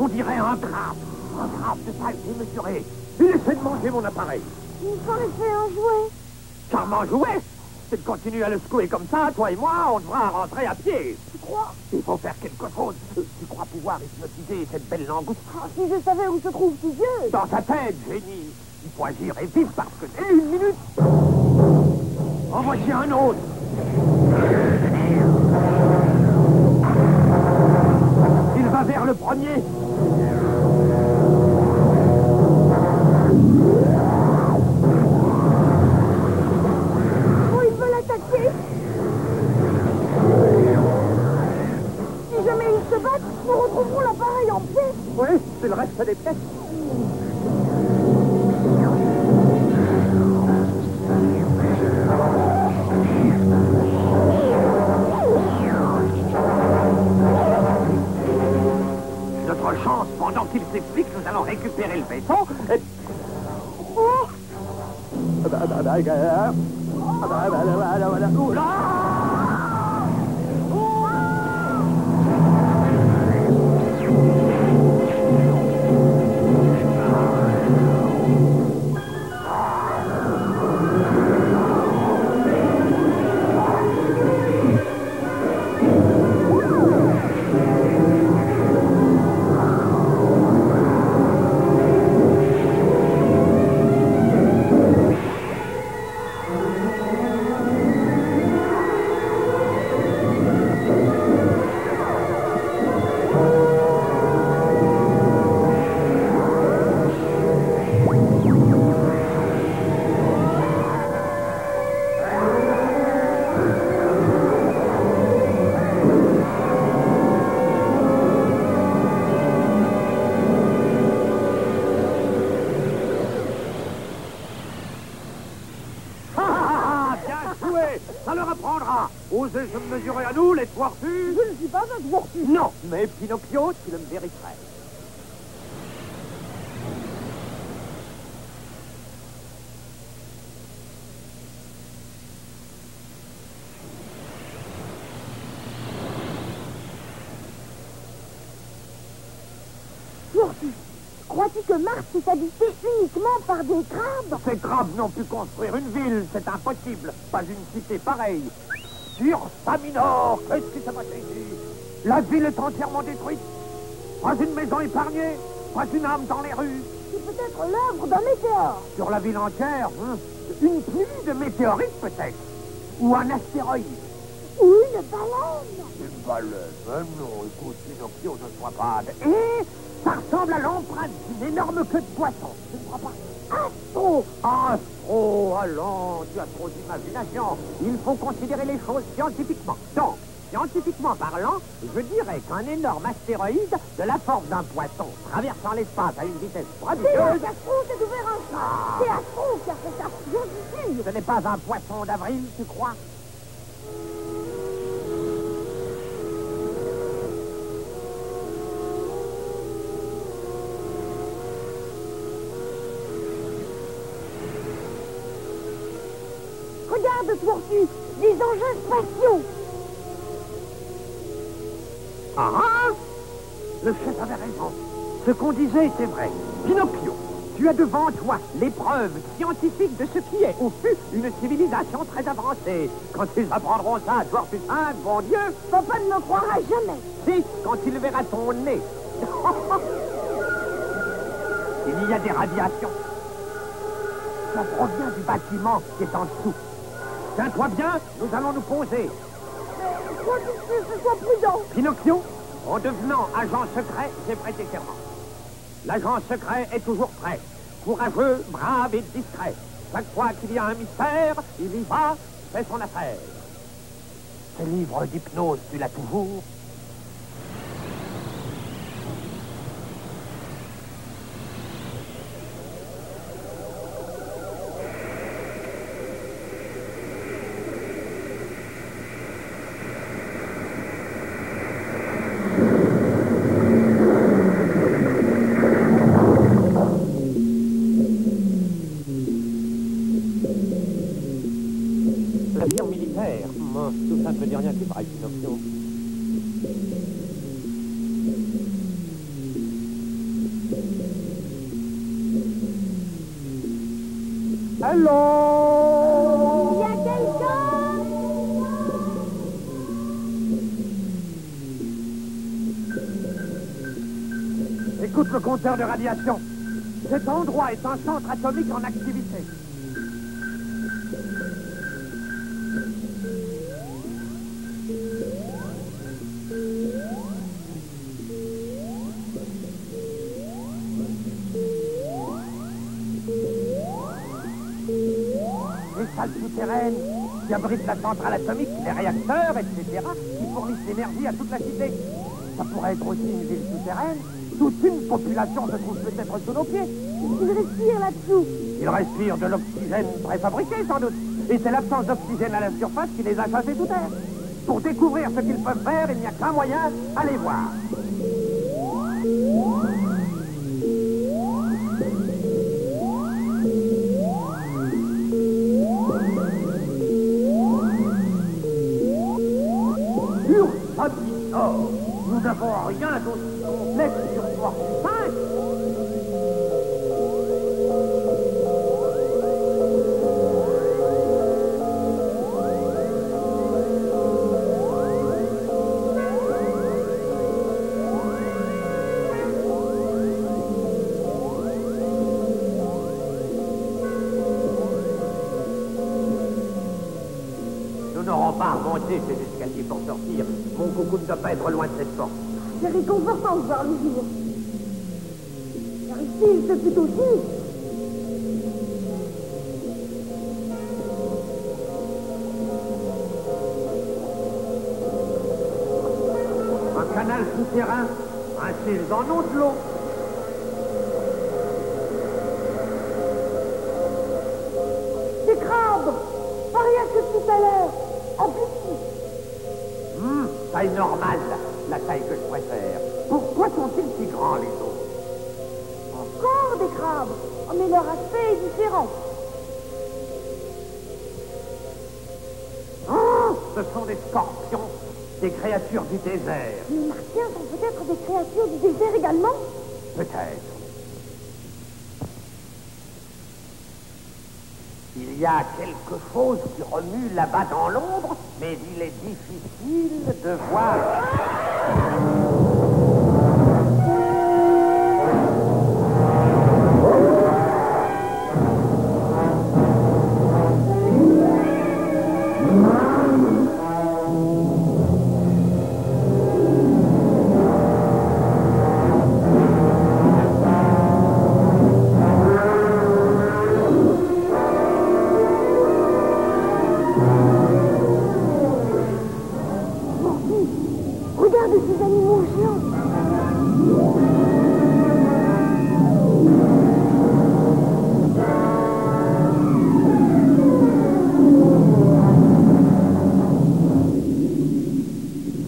Speaker 3: On dirait un crabe de taille démesurée. Il essaie de manger mon appareil.
Speaker 4: Il s'en est fait un jouet.
Speaker 3: Charmant jouet. Si tu continues à le secouer comme ça, toi et moi, on devra rentrer à pied.
Speaker 4: Tu crois?
Speaker 3: Il faut faire quelque chose. Tu crois pouvoir hypnotiser cette belle langouste?
Speaker 4: Ah, si je savais où se trouvent tes yeux.
Speaker 3: Dans ta tête, génie. Il faut agir et vite parce que c'est 1 minute. En voici un autre. Il va vers le premier.
Speaker 4: Oh, il veut l'attaquer. Si jamais ils se battent, nous retrouverons l'appareil en pièces.
Speaker 3: Oui, c'est le reste des pièces. Notre chance, pendant qu'il s'explique, nous allons récupérer le vaisseau et... Ça leur apprendra. Osez se mesurer à nous, les tortues.
Speaker 4: Je ne suis pas un tortue.
Speaker 3: Non, mais Pinocchio, tu le mériterais.
Speaker 4: Tortue, crois-tu que Mars est habité uniquement par des crabes?
Speaker 3: Ces crabes n'ont pu construire une ville, c'est impossible. Pas une cité pareille. Sur Saminor, qu'est-ce qui s'est passé ici? La ville est entièrement détruite. Pas une maison épargnée, pas une âme dans les rues.
Speaker 4: C'est peut-être l'œuvre d'un météore.
Speaker 3: Sur la ville entière, une pluie de météorites peut-être. Ou un astéroïde.
Speaker 4: Ou une baleine.
Speaker 3: Une baleine? Non, écoute, Pinocchio, ne sois pas... Et ça ressemble à l'empreinte d'une énorme queue de poisson. Tu ne crois pas?
Speaker 4: Astro.
Speaker 3: Astro, allons, tu as trop d'imagination. Il faut considérer les choses scientifiquement. Donc, scientifiquement parlant, je dirais qu'un énorme astéroïde de la forme d'un poisson traversant l'espace à une vitesse
Speaker 4: C'est
Speaker 3: prodigieuse...
Speaker 4: Astro s'est ouvert un champ. C'est Astro qui a fait ça. J'en suis sûre.
Speaker 3: Ce n'est pas un poisson d'avril, tu crois?
Speaker 4: Regarde, Tortue, des engins spatiaux.
Speaker 3: Ah ah! Le chef avait raison. Ce qu'on disait était vrai. Pinocchio, tu as devant toi les preuves scientifiques de ce qui est ou fut une civilisation très avancée. Quand ils apprendront ça à Tortue 5, bon Dieu,
Speaker 4: Papa ne me croira jamais.
Speaker 3: si, quand il verra ton nez. Il y a des radiations. Ça provient du bâtiment qui est en dessous. Tiens-toi bien, nous allons nous poser.
Speaker 4: Crois-tu que ce soit prudent?
Speaker 3: Pinocchio, en devenant agent secret, j'ai prêté serment. L'agent secret est toujours prêt. Courageux, brave et discret. Chaque fois qu'il y a un mystère, il y va, fait son affaire. Ce livre d'hypnose, tu l'as toujours? Navire militaire. Tout ça ne veut dire rien qui pareil, Pinocchio. Allô?
Speaker 4: Il y a quelqu'un?
Speaker 3: Écoute le compteur de radiation. Cet endroit est un centre atomique en activité. Les salles souterraines qui abritent la centrale atomique, les réacteurs, etc., qui fournissent l'énergie à toute la cité. Ça pourrait être aussi une ville souterraine. Toute une population se trouve peut-être sous nos pieds.
Speaker 4: Ils respirent là-dessous.
Speaker 3: Ils respirent de l'oxygène préfabriqué, sans doute. Et c'est l'absence d'oxygène à la surface qui les a chassés sous terre. Pour découvrir ce qu'ils peuvent faire, il n'y a qu'un moyen, allez voir. Ursaticor, nous n'avons rien d'aussi complexe sur Fortune 5. Nous n'aurons pas à remonter ces escaliers pour sortir. Mon coucou ne doit pas être loin de cette porte.
Speaker 4: C'est réconfortant de voir le jour. Car ici, il se peut aussi.
Speaker 3: Un canal souterrain, un fil dans notre l'eau.
Speaker 4: Des crabes. Pas rien que tout à l'heure. En petit.
Speaker 3: Taille normale, la taille que je préfère. Pourquoi sont-ils si grands, les autres?
Speaker 4: Encore des crabes. Oh, mais leur aspect est différent.
Speaker 3: Ce sont des scorpions, des créatures du désert.
Speaker 4: Les martiens sont peut-être des créatures du désert également?
Speaker 3: Peut-être. Il y a quelque chose qui remue là-bas dans l'ombre, mais il est difficile de voir.
Speaker 4: Regarde ces animaux géants.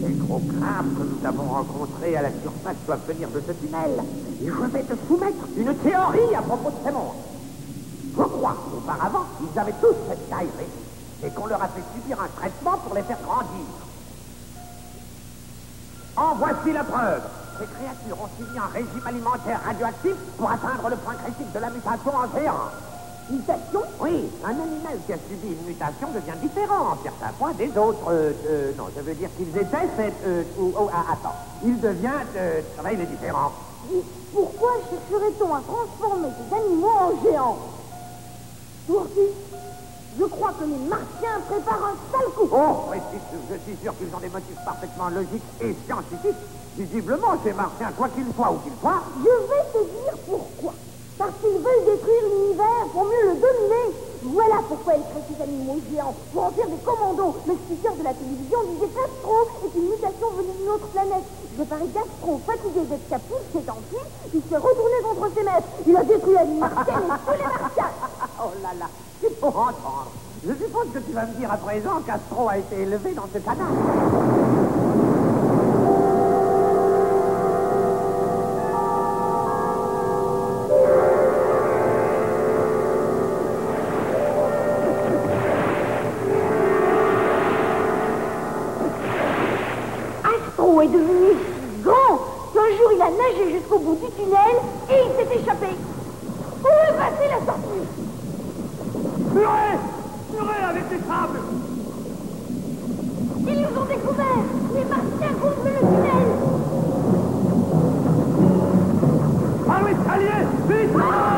Speaker 3: Les gros crabes que nous avons rencontrés à la surface doivent venir de ce tunnel. Et je vais te soumettre une théorie à propos de ces monstres. Je crois qu'auparavant, ils avaient tous cette taille réduite et qu'on leur a fait subir un traitement pour les faire grandir. En voici la preuve. Ces créatures ont subi un régime alimentaire radioactif pour atteindre le point critique de la mutation en géant.
Speaker 4: Mutation?
Speaker 3: Oui, un animal qui a subi une mutation devient différent en certains points des autres. Non, je veux dire qu'ils étaient attends. Il devient... il est différent.
Speaker 4: Et pourquoi chercherait-on à transformer ces animaux en géants? Oursi, je crois que les Martiens préparent un sale coup.
Speaker 3: Oh, oui, je suis sûr qu'ils ont des motifs parfaitement logiques et scientifiques. Visiblement, ces Martiens, quoi qu'ils soient ou qu'ils soient...
Speaker 4: Je vais te dire pourquoi. Parce qu'ils veulent détruire l'univers pour mieux le dominer. Voilà pourquoi ils créent ces animaux géants, pour en faire des commandos. Le speaker de la télévision disait qu'Astro est une mutation venue d'une autre planète. Je parie qu'Astro, fatigué d'être captif, s'est enfui, il s'est retourné contre ses maîtres. Il a détruit la vie martienne et tous les martiens.
Speaker 3: Oh là là, c'est pour entendre. Je suppose que tu vas me dire à présent qu'Astro a été élevé dans ce canal.
Speaker 4: Astro est devenu si grand qu'un jour il a nagé jusqu'au bout du tunnel et il s'est échappé. Où est passée la sortie?
Speaker 3: Purée! Purée avec des crabes!
Speaker 4: Ils nous ont découvert. Les Martiens couvrent le tunnel.
Speaker 3: Par l'escalier! Vite!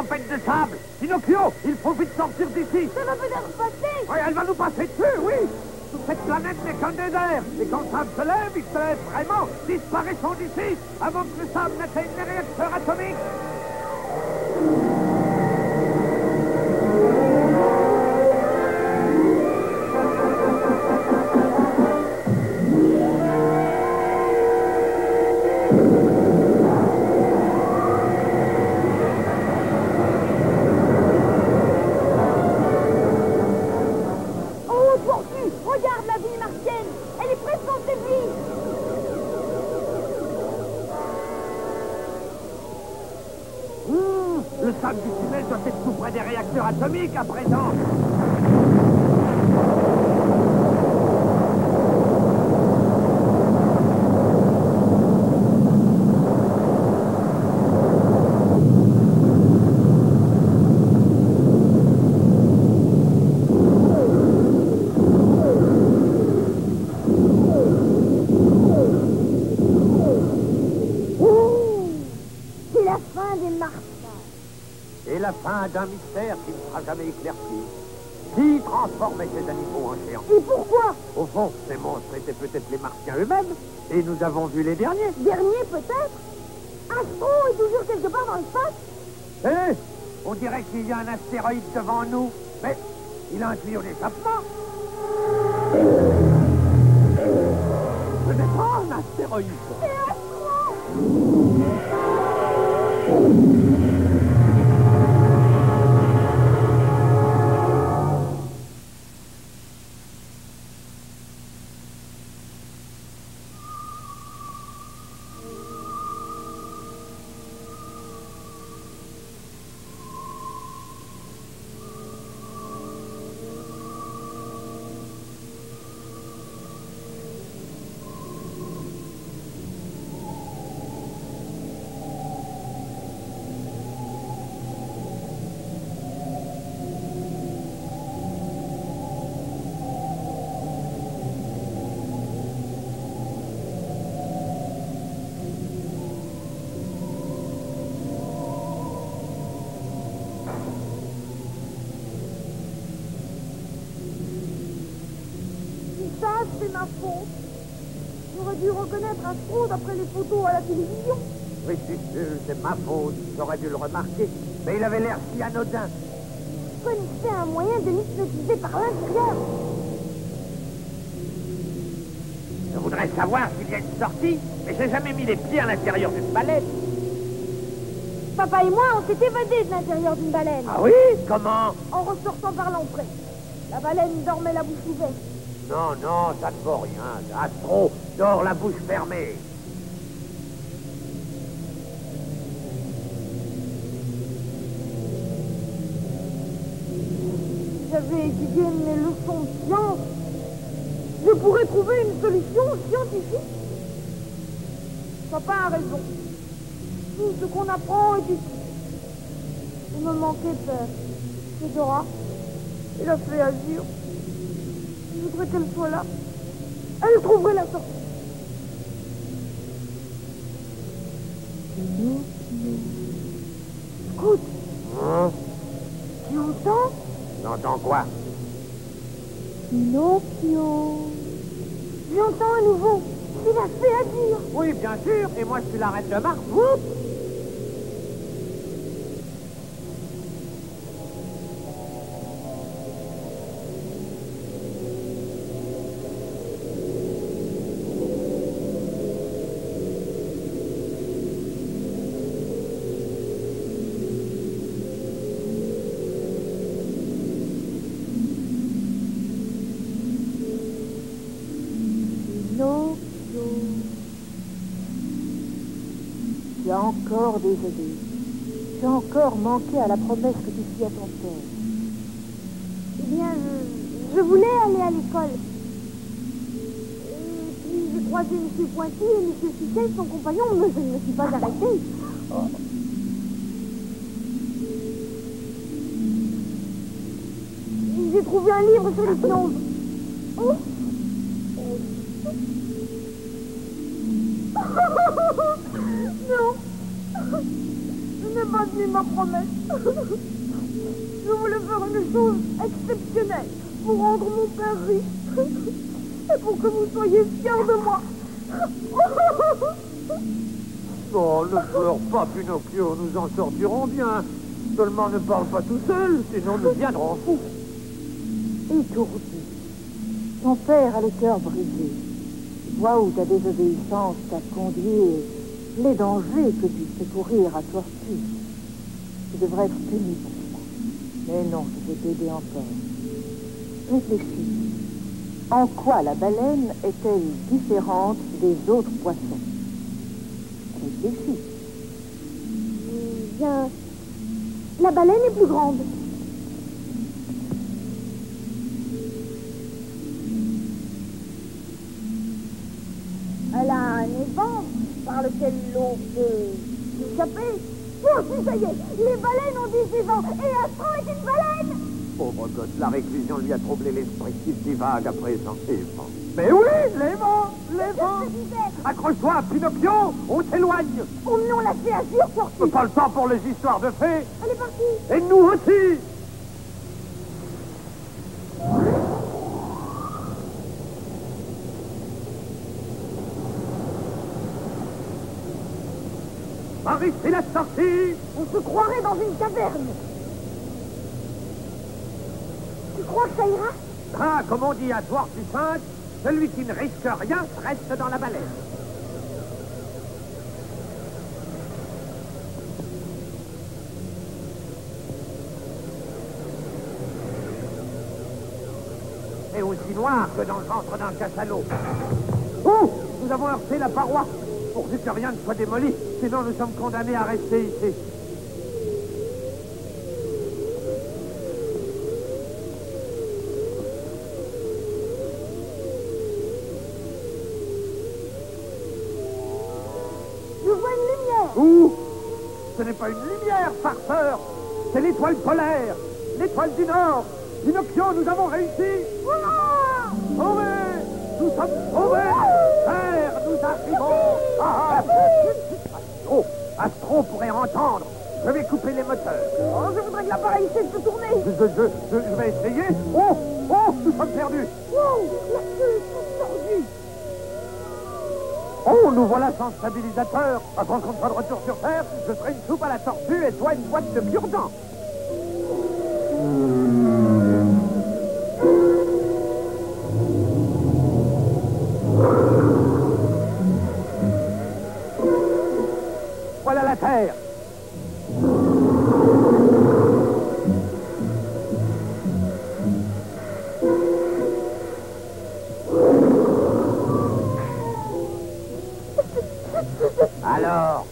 Speaker 3: tempête de sable. Pinocchio, il faut vite sortir d'ici.
Speaker 4: Ça va peut-être passer.
Speaker 3: Oui, elle va nous passer dessus, oui. Toute cette planète n'est qu'un désert. Et quand le sable se lève, il se lève vraiment. Disparaissons d'ici avant que le sable n'atteigne les réacteurs atomiques. Le sable du tunnel doit être tout près des réacteurs atomiques à présent.
Speaker 4: C'est la fin des Martiens.
Speaker 3: Et la fin d'un mystère qui ne sera jamais éclairci. Qui transformait ces animaux en géants?
Speaker 4: Et pourquoi?
Speaker 3: Au fond, ces monstres étaient peut-être les Martiens eux-mêmes, et nous avons vu les derniers.
Speaker 4: Dernier peut-être? Astro est toujours quelque part dans l'espace?
Speaker 3: Eh, on dirait qu'il y a un astéroïde devant nous, mais il a un tuyau d'échappement. Ce n'est pas un astéroïde.
Speaker 4: C'est Astro! C'est ma faute. J'aurais dû reconnaître Astro d'après les photos à la télévision.
Speaker 3: Oui, c'est ma faute. J'aurais dû le remarquer. Mais il avait l'air si anodin.
Speaker 4: Je connaissais un moyen de l'hypnotiser par l'intérieur.
Speaker 3: Je voudrais savoir s'il y a une sortie, mais j'ai jamais mis les pieds à l'intérieur d'une baleine.
Speaker 4: Papa et moi, on s'est évadés de l'intérieur d'une baleine.
Speaker 3: Ah oui? Comment?
Speaker 4: En ressortant par l'entrée. La baleine dormait la bouche ouverte.
Speaker 3: Non, non, ça ne vaut rien. Astro dort la bouche fermée.
Speaker 4: Si j'avais étudié mes leçons de science, je pourrais trouver une solution scientifique. Papa a raison. Tout ce qu'on apprend est utile. Il me manquait peur. C'est Dora. Et la fée Azur. Je voudrais qu'elle soit là. Elle trouverait la sortie. Écoute,
Speaker 3: Hein?
Speaker 4: tu entends?
Speaker 3: J'entends quoi?
Speaker 2: Pinocchio.
Speaker 4: J'entends à nouveau. C'est la fée Azur.
Speaker 3: Oui, bien sûr, et moi je suis la reine de Mars.
Speaker 2: Pinocchio. Tu as encore désolé. Tu as encore manqué à la promesse que tu fis à ton père.
Speaker 4: Eh bien, je voulais aller à l'école. Et puis j'ai croisé M. Pointy et M. Ficelle, son compagnon, mais je ne me suis pas arrêtée. Oh. J'ai trouvé un livre sur l'hypnose. Oh. Non. n'ai pas tenu ma promesse. Je voulais faire une chose exceptionnelle pour rendre mon père riche et pour que vous soyez fiers de moi.
Speaker 7: Oh, ne pleure pas, Pinocchio, nous en sortirons bien. Seulement ne parle pas tout seul, sinon nous viendrons fous.
Speaker 2: Étourdi, ton père a le cœur brisé. Vois où ta désobéissance t'a conduit et les dangers que tu fais courir à toi seul. Tu devrais être puni pour ça. Mais non, je vais t'aider encore. Réfléchis. En quoi la baleine est-elle différente des autres poissons? Réfléchis.
Speaker 4: Bien, la baleine est plus grande. Elle a un évent par lequel l'eau peut s'échapper. Oh, si, ça y est, les baleines ont des évents et Astro est une baleine.
Speaker 7: Pauvre gosse, la réclusion lui a troublé l'esprit. Il divague à présent. Les vents. Mais oui, les vents, les vents. Accroche-toi, Pinocchio, on s'éloigne.
Speaker 4: On l'a fait agir, sorti.
Speaker 7: Pas le temps pour les histoires de fées.
Speaker 4: Elle est partie.
Speaker 7: Et nous aussi. Marie, c'est la sortie.
Speaker 4: On se croirait dans une caverne. Tu crois que ça ira?
Speaker 7: Ah, comme on dit à Dwarf du 5, celui qui ne risque rien reste dans la baleine. Et aussi noir que dans le ventre d'un cachalot. Oh, nous avons heurté la paroi. Pourvu que rien ne soit démoli, sinon nous sommes condamnés à rester ici.
Speaker 4: Je vois une lumière.
Speaker 7: Où? Ce n'est pas une lumière, farceur. C'est l'étoile polaire, l'étoile du Nord. Pinocchio, nous avons réussi. Sauvés! Nous sommes sauvés! Père, nous arrivons! Astro pourrait entendre. Je vais couper les moteurs.
Speaker 4: Oh, je voudrais que l'appareil cesse de tourner.
Speaker 7: Je vais essayer. Oh, nous sommes perdus.
Speaker 4: Wow, la queue est toute tordue.
Speaker 7: Oh, nous voilà sans stabilisateur. Avant qu'on soit de retour sur Terre, je ferai une soupe à la tortue et toi une boîte de cure-dents. Voilà la Terre. Alors,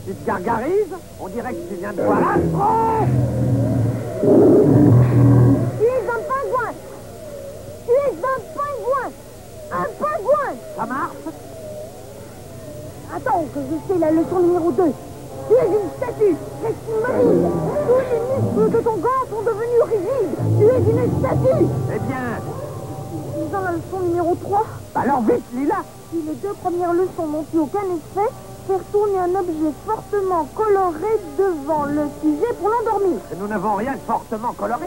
Speaker 7: tu te gargarises? On dirait que tu viens de voir Astro.
Speaker 4: Tu es un pingouin. Tu es un pingouin. Un pingouin.
Speaker 7: Ça marche?
Speaker 4: Attends que je sais la leçon numéro 2. Tu es une statue. Reste immobile. Tous les muscles de ton corps sont devenus rigides. Tu es une statue.
Speaker 7: Eh bien,
Speaker 4: Dans la leçon numéro 3,
Speaker 7: alors vite, Lila.
Speaker 4: si les deux premières leçons n'ont eu aucun effet, faire tourner un objet fortement coloré devant le sujet pour l'endormir.
Speaker 7: Nous n'avons rien de fortement coloré.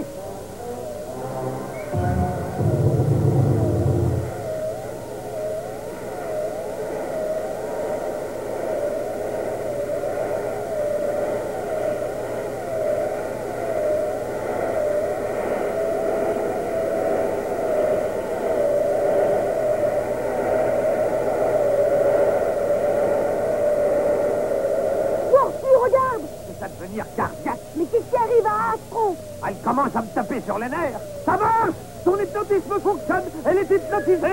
Speaker 7: Devenir cardiaque.
Speaker 4: Mais qu'est-ce qui arrive à Astro?
Speaker 7: Elle commence à me taper sur les nerfs. Ça marche! Son hypnotisme fonctionne. Elle est hypnotisée.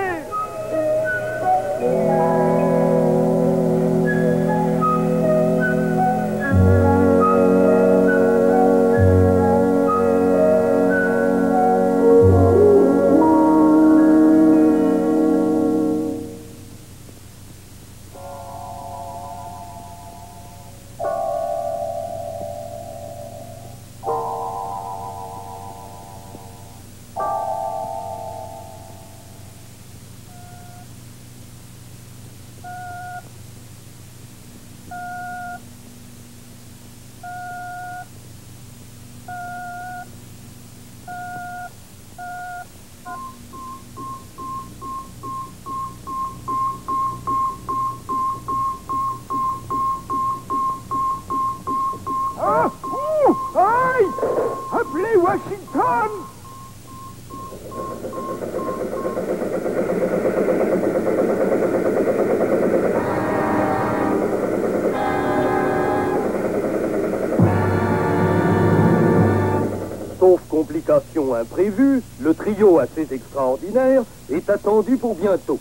Speaker 5: raison imprévue, le trio assez extraordinaire est attendu pour bientôt.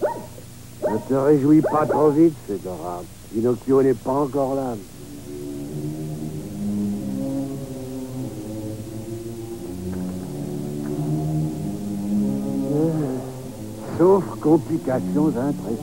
Speaker 3: Ne te réjouis pas trop vite, Fedora. Pinocchio n'est pas encore là. Sauf complications imprévues.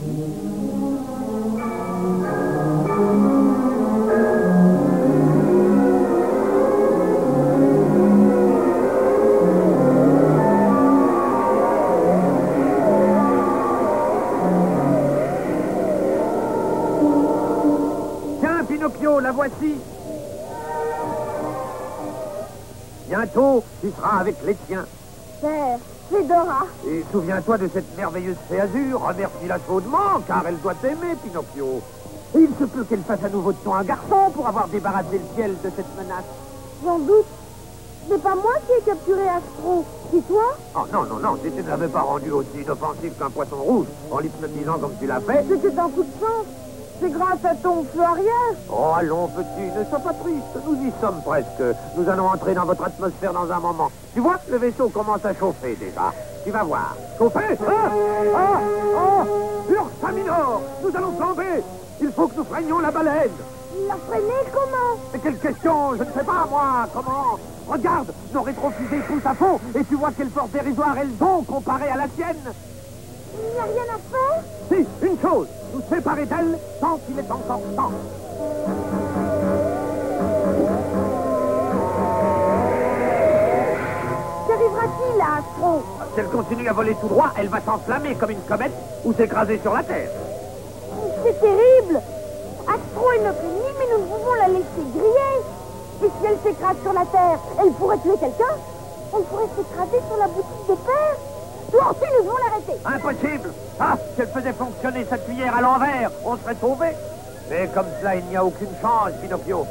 Speaker 7: Tiens, Pinocchio, la voici. Bientôt, tu seras avec les tiens.
Speaker 4: Père, Fedora.
Speaker 7: Et souviens-toi de cette merveilleuse fée azur. Remercie-la chaudement, car elle doit t'aimer, Pinocchio. Et il se peut qu'elle fasse à nouveau de toi un garçon pour avoir débarrassé le ciel de cette menace.
Speaker 4: J'en doute. C'est pas moi qui ai capturé Astro, c'est toi?
Speaker 7: Oh non, non, non, tu ne l'avais pas rendu aussi inoffensif qu'un poisson rouge en l'hypnotisant comme tu l'as fait.
Speaker 4: C'était un coup de chance. C'est grâce à ton feu arrière.
Speaker 7: Oh, allons, petit, ne sois pas triste. Nous y sommes presque. Nous allons entrer dans votre atmosphère dans un moment. Tu vois, le vaisseau commence à chauffer déjà. Tu vas voir. Chauffer? Ursa Minor, nous allons tomber. Il faut que nous freinions la baleine.
Speaker 4: La freiner comment?
Speaker 7: Mais quelle question? Je ne sais pas, moi. Comment? Regarde, nos rétrofusées poussent à fond et tu vois quelle force dérisoire elles ont comparée à la tienne.
Speaker 4: Il n'y a rien à faire?
Speaker 7: Si, une chose, nous séparer d'elle tant qu'il est encore temps.
Speaker 4: Qu'arrivera-t-il à Astro?
Speaker 7: Si elle continue à voler tout droit, elle va s'enflammer comme une comète ou s'écraser sur la Terre.
Speaker 4: C'est terrible. Astro est notre ennemi, mais nous pouvons la laisser griller. Et si elle s'écrase sur la Terre, elle pourrait tuer quelqu'un. Elle pourrait s'écraser sur la boutique de père. Toi aussi, nous devons l'arrêter.
Speaker 7: Impossible. Ah, si elle faisait fonctionner sa cuillère à l'envers, on serait sauvés. Mais comme cela, il n'y a aucune chance, Pinocchio.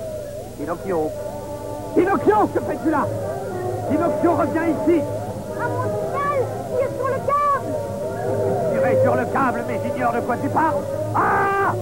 Speaker 7: Pinocchio. Pinocchio, que fais-tu là? Pinocchio, reviens ici.
Speaker 4: À mon signal, tire sur le câble.
Speaker 7: Tirer sur le câble, mais j'ignore de quoi tu parles. Ah!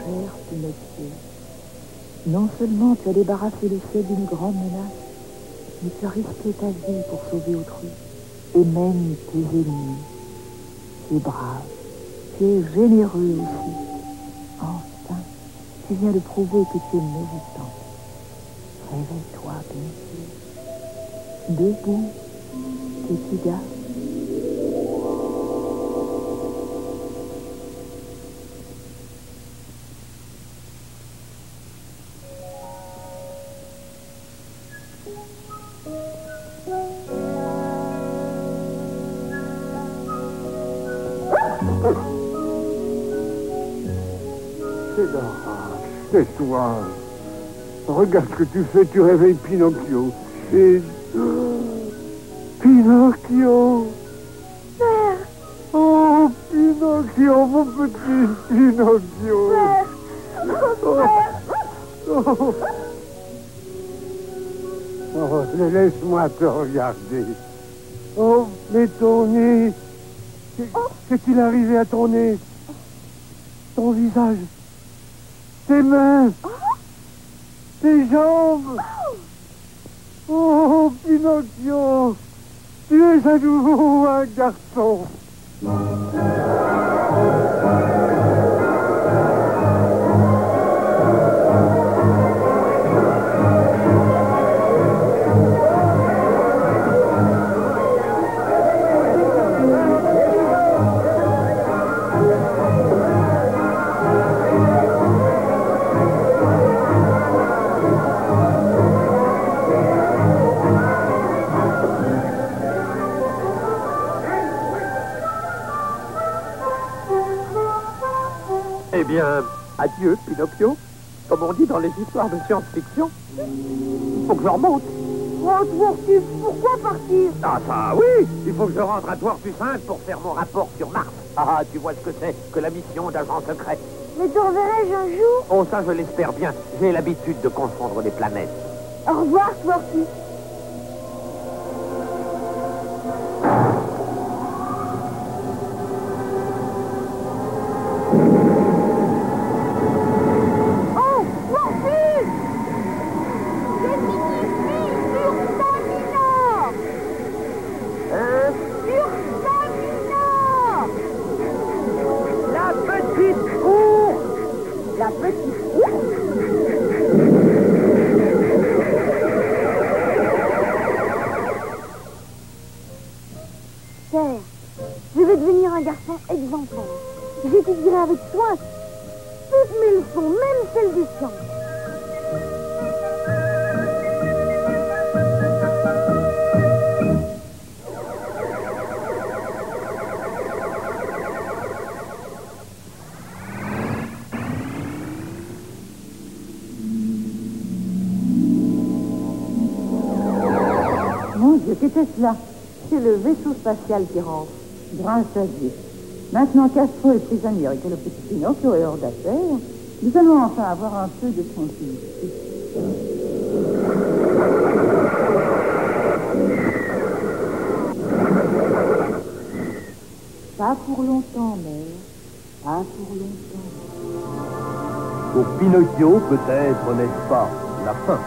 Speaker 2: Cher Pinocchio, non seulement tu as débarrassé le ciel d'une grande menace, mais tu as risqué ta vie pour sauver autrui, et même tes ennemis. Tu es brave, tu es généreux aussi. Enfin, tu viens de prouver que tu es méritant. Réveille-toi, Pinocchio. Debout, petit gars.
Speaker 3: Dora, tais-toi. Regarde ce que tu fais, tu réveilles Pinocchio. Et... Pinocchio!
Speaker 4: Père!
Speaker 3: Oh, Pinocchio, mon petit Pinocchio!
Speaker 4: Père!
Speaker 3: Oh, oh, laisse-moi te regarder. Oh, mais ton nez... Qu'est-il arrivé à ton nez? Ton visage? Tes mains? Tes jambes? Oh, Pinocchio! Tu es à nouveau un garçon!
Speaker 7: Eh bien, adieu, Pinocchio. Comme on dit dans les histoires de science-fiction. Il faut que je remonte.
Speaker 4: Oh, Dwarfus, pourquoi partir?
Speaker 7: Ah, ça, oui. Il faut que je rentre à Dwarfus 5 pour faire mon rapport sur Mars. Ah, tu vois ce que c'est que la mission d'agent secret.
Speaker 4: Mais te reverrai-je un jour?
Speaker 7: Oh, ça, je l'espère bien. J'ai l'habitude de confondre les planètes.
Speaker 4: Au revoir, Dwarfus. Oh, Dwarfus! Je signifie Ursamina! Ursamina!
Speaker 7: La petite ours!
Speaker 4: La petite ours! Père, je vais devenir un garçon exemplaire. J'étudierai avec soin toutes mes leçons, même celles des sciences.
Speaker 1: Mon Dieu, qu'était-ce là?
Speaker 2: C'est le vaisseau spatial qui rentre.
Speaker 1: Grâce à Dieu. Maintenant qu'Astro est prisonnière et que le petit Pinocchio est hors d'affaire, nous allons enfin avoir un peu de tranquillité.
Speaker 2: Pas pour longtemps, mère. Pas pour longtemps.
Speaker 6: Pour Pinocchio, peut-être, n'est-ce pas, la fin.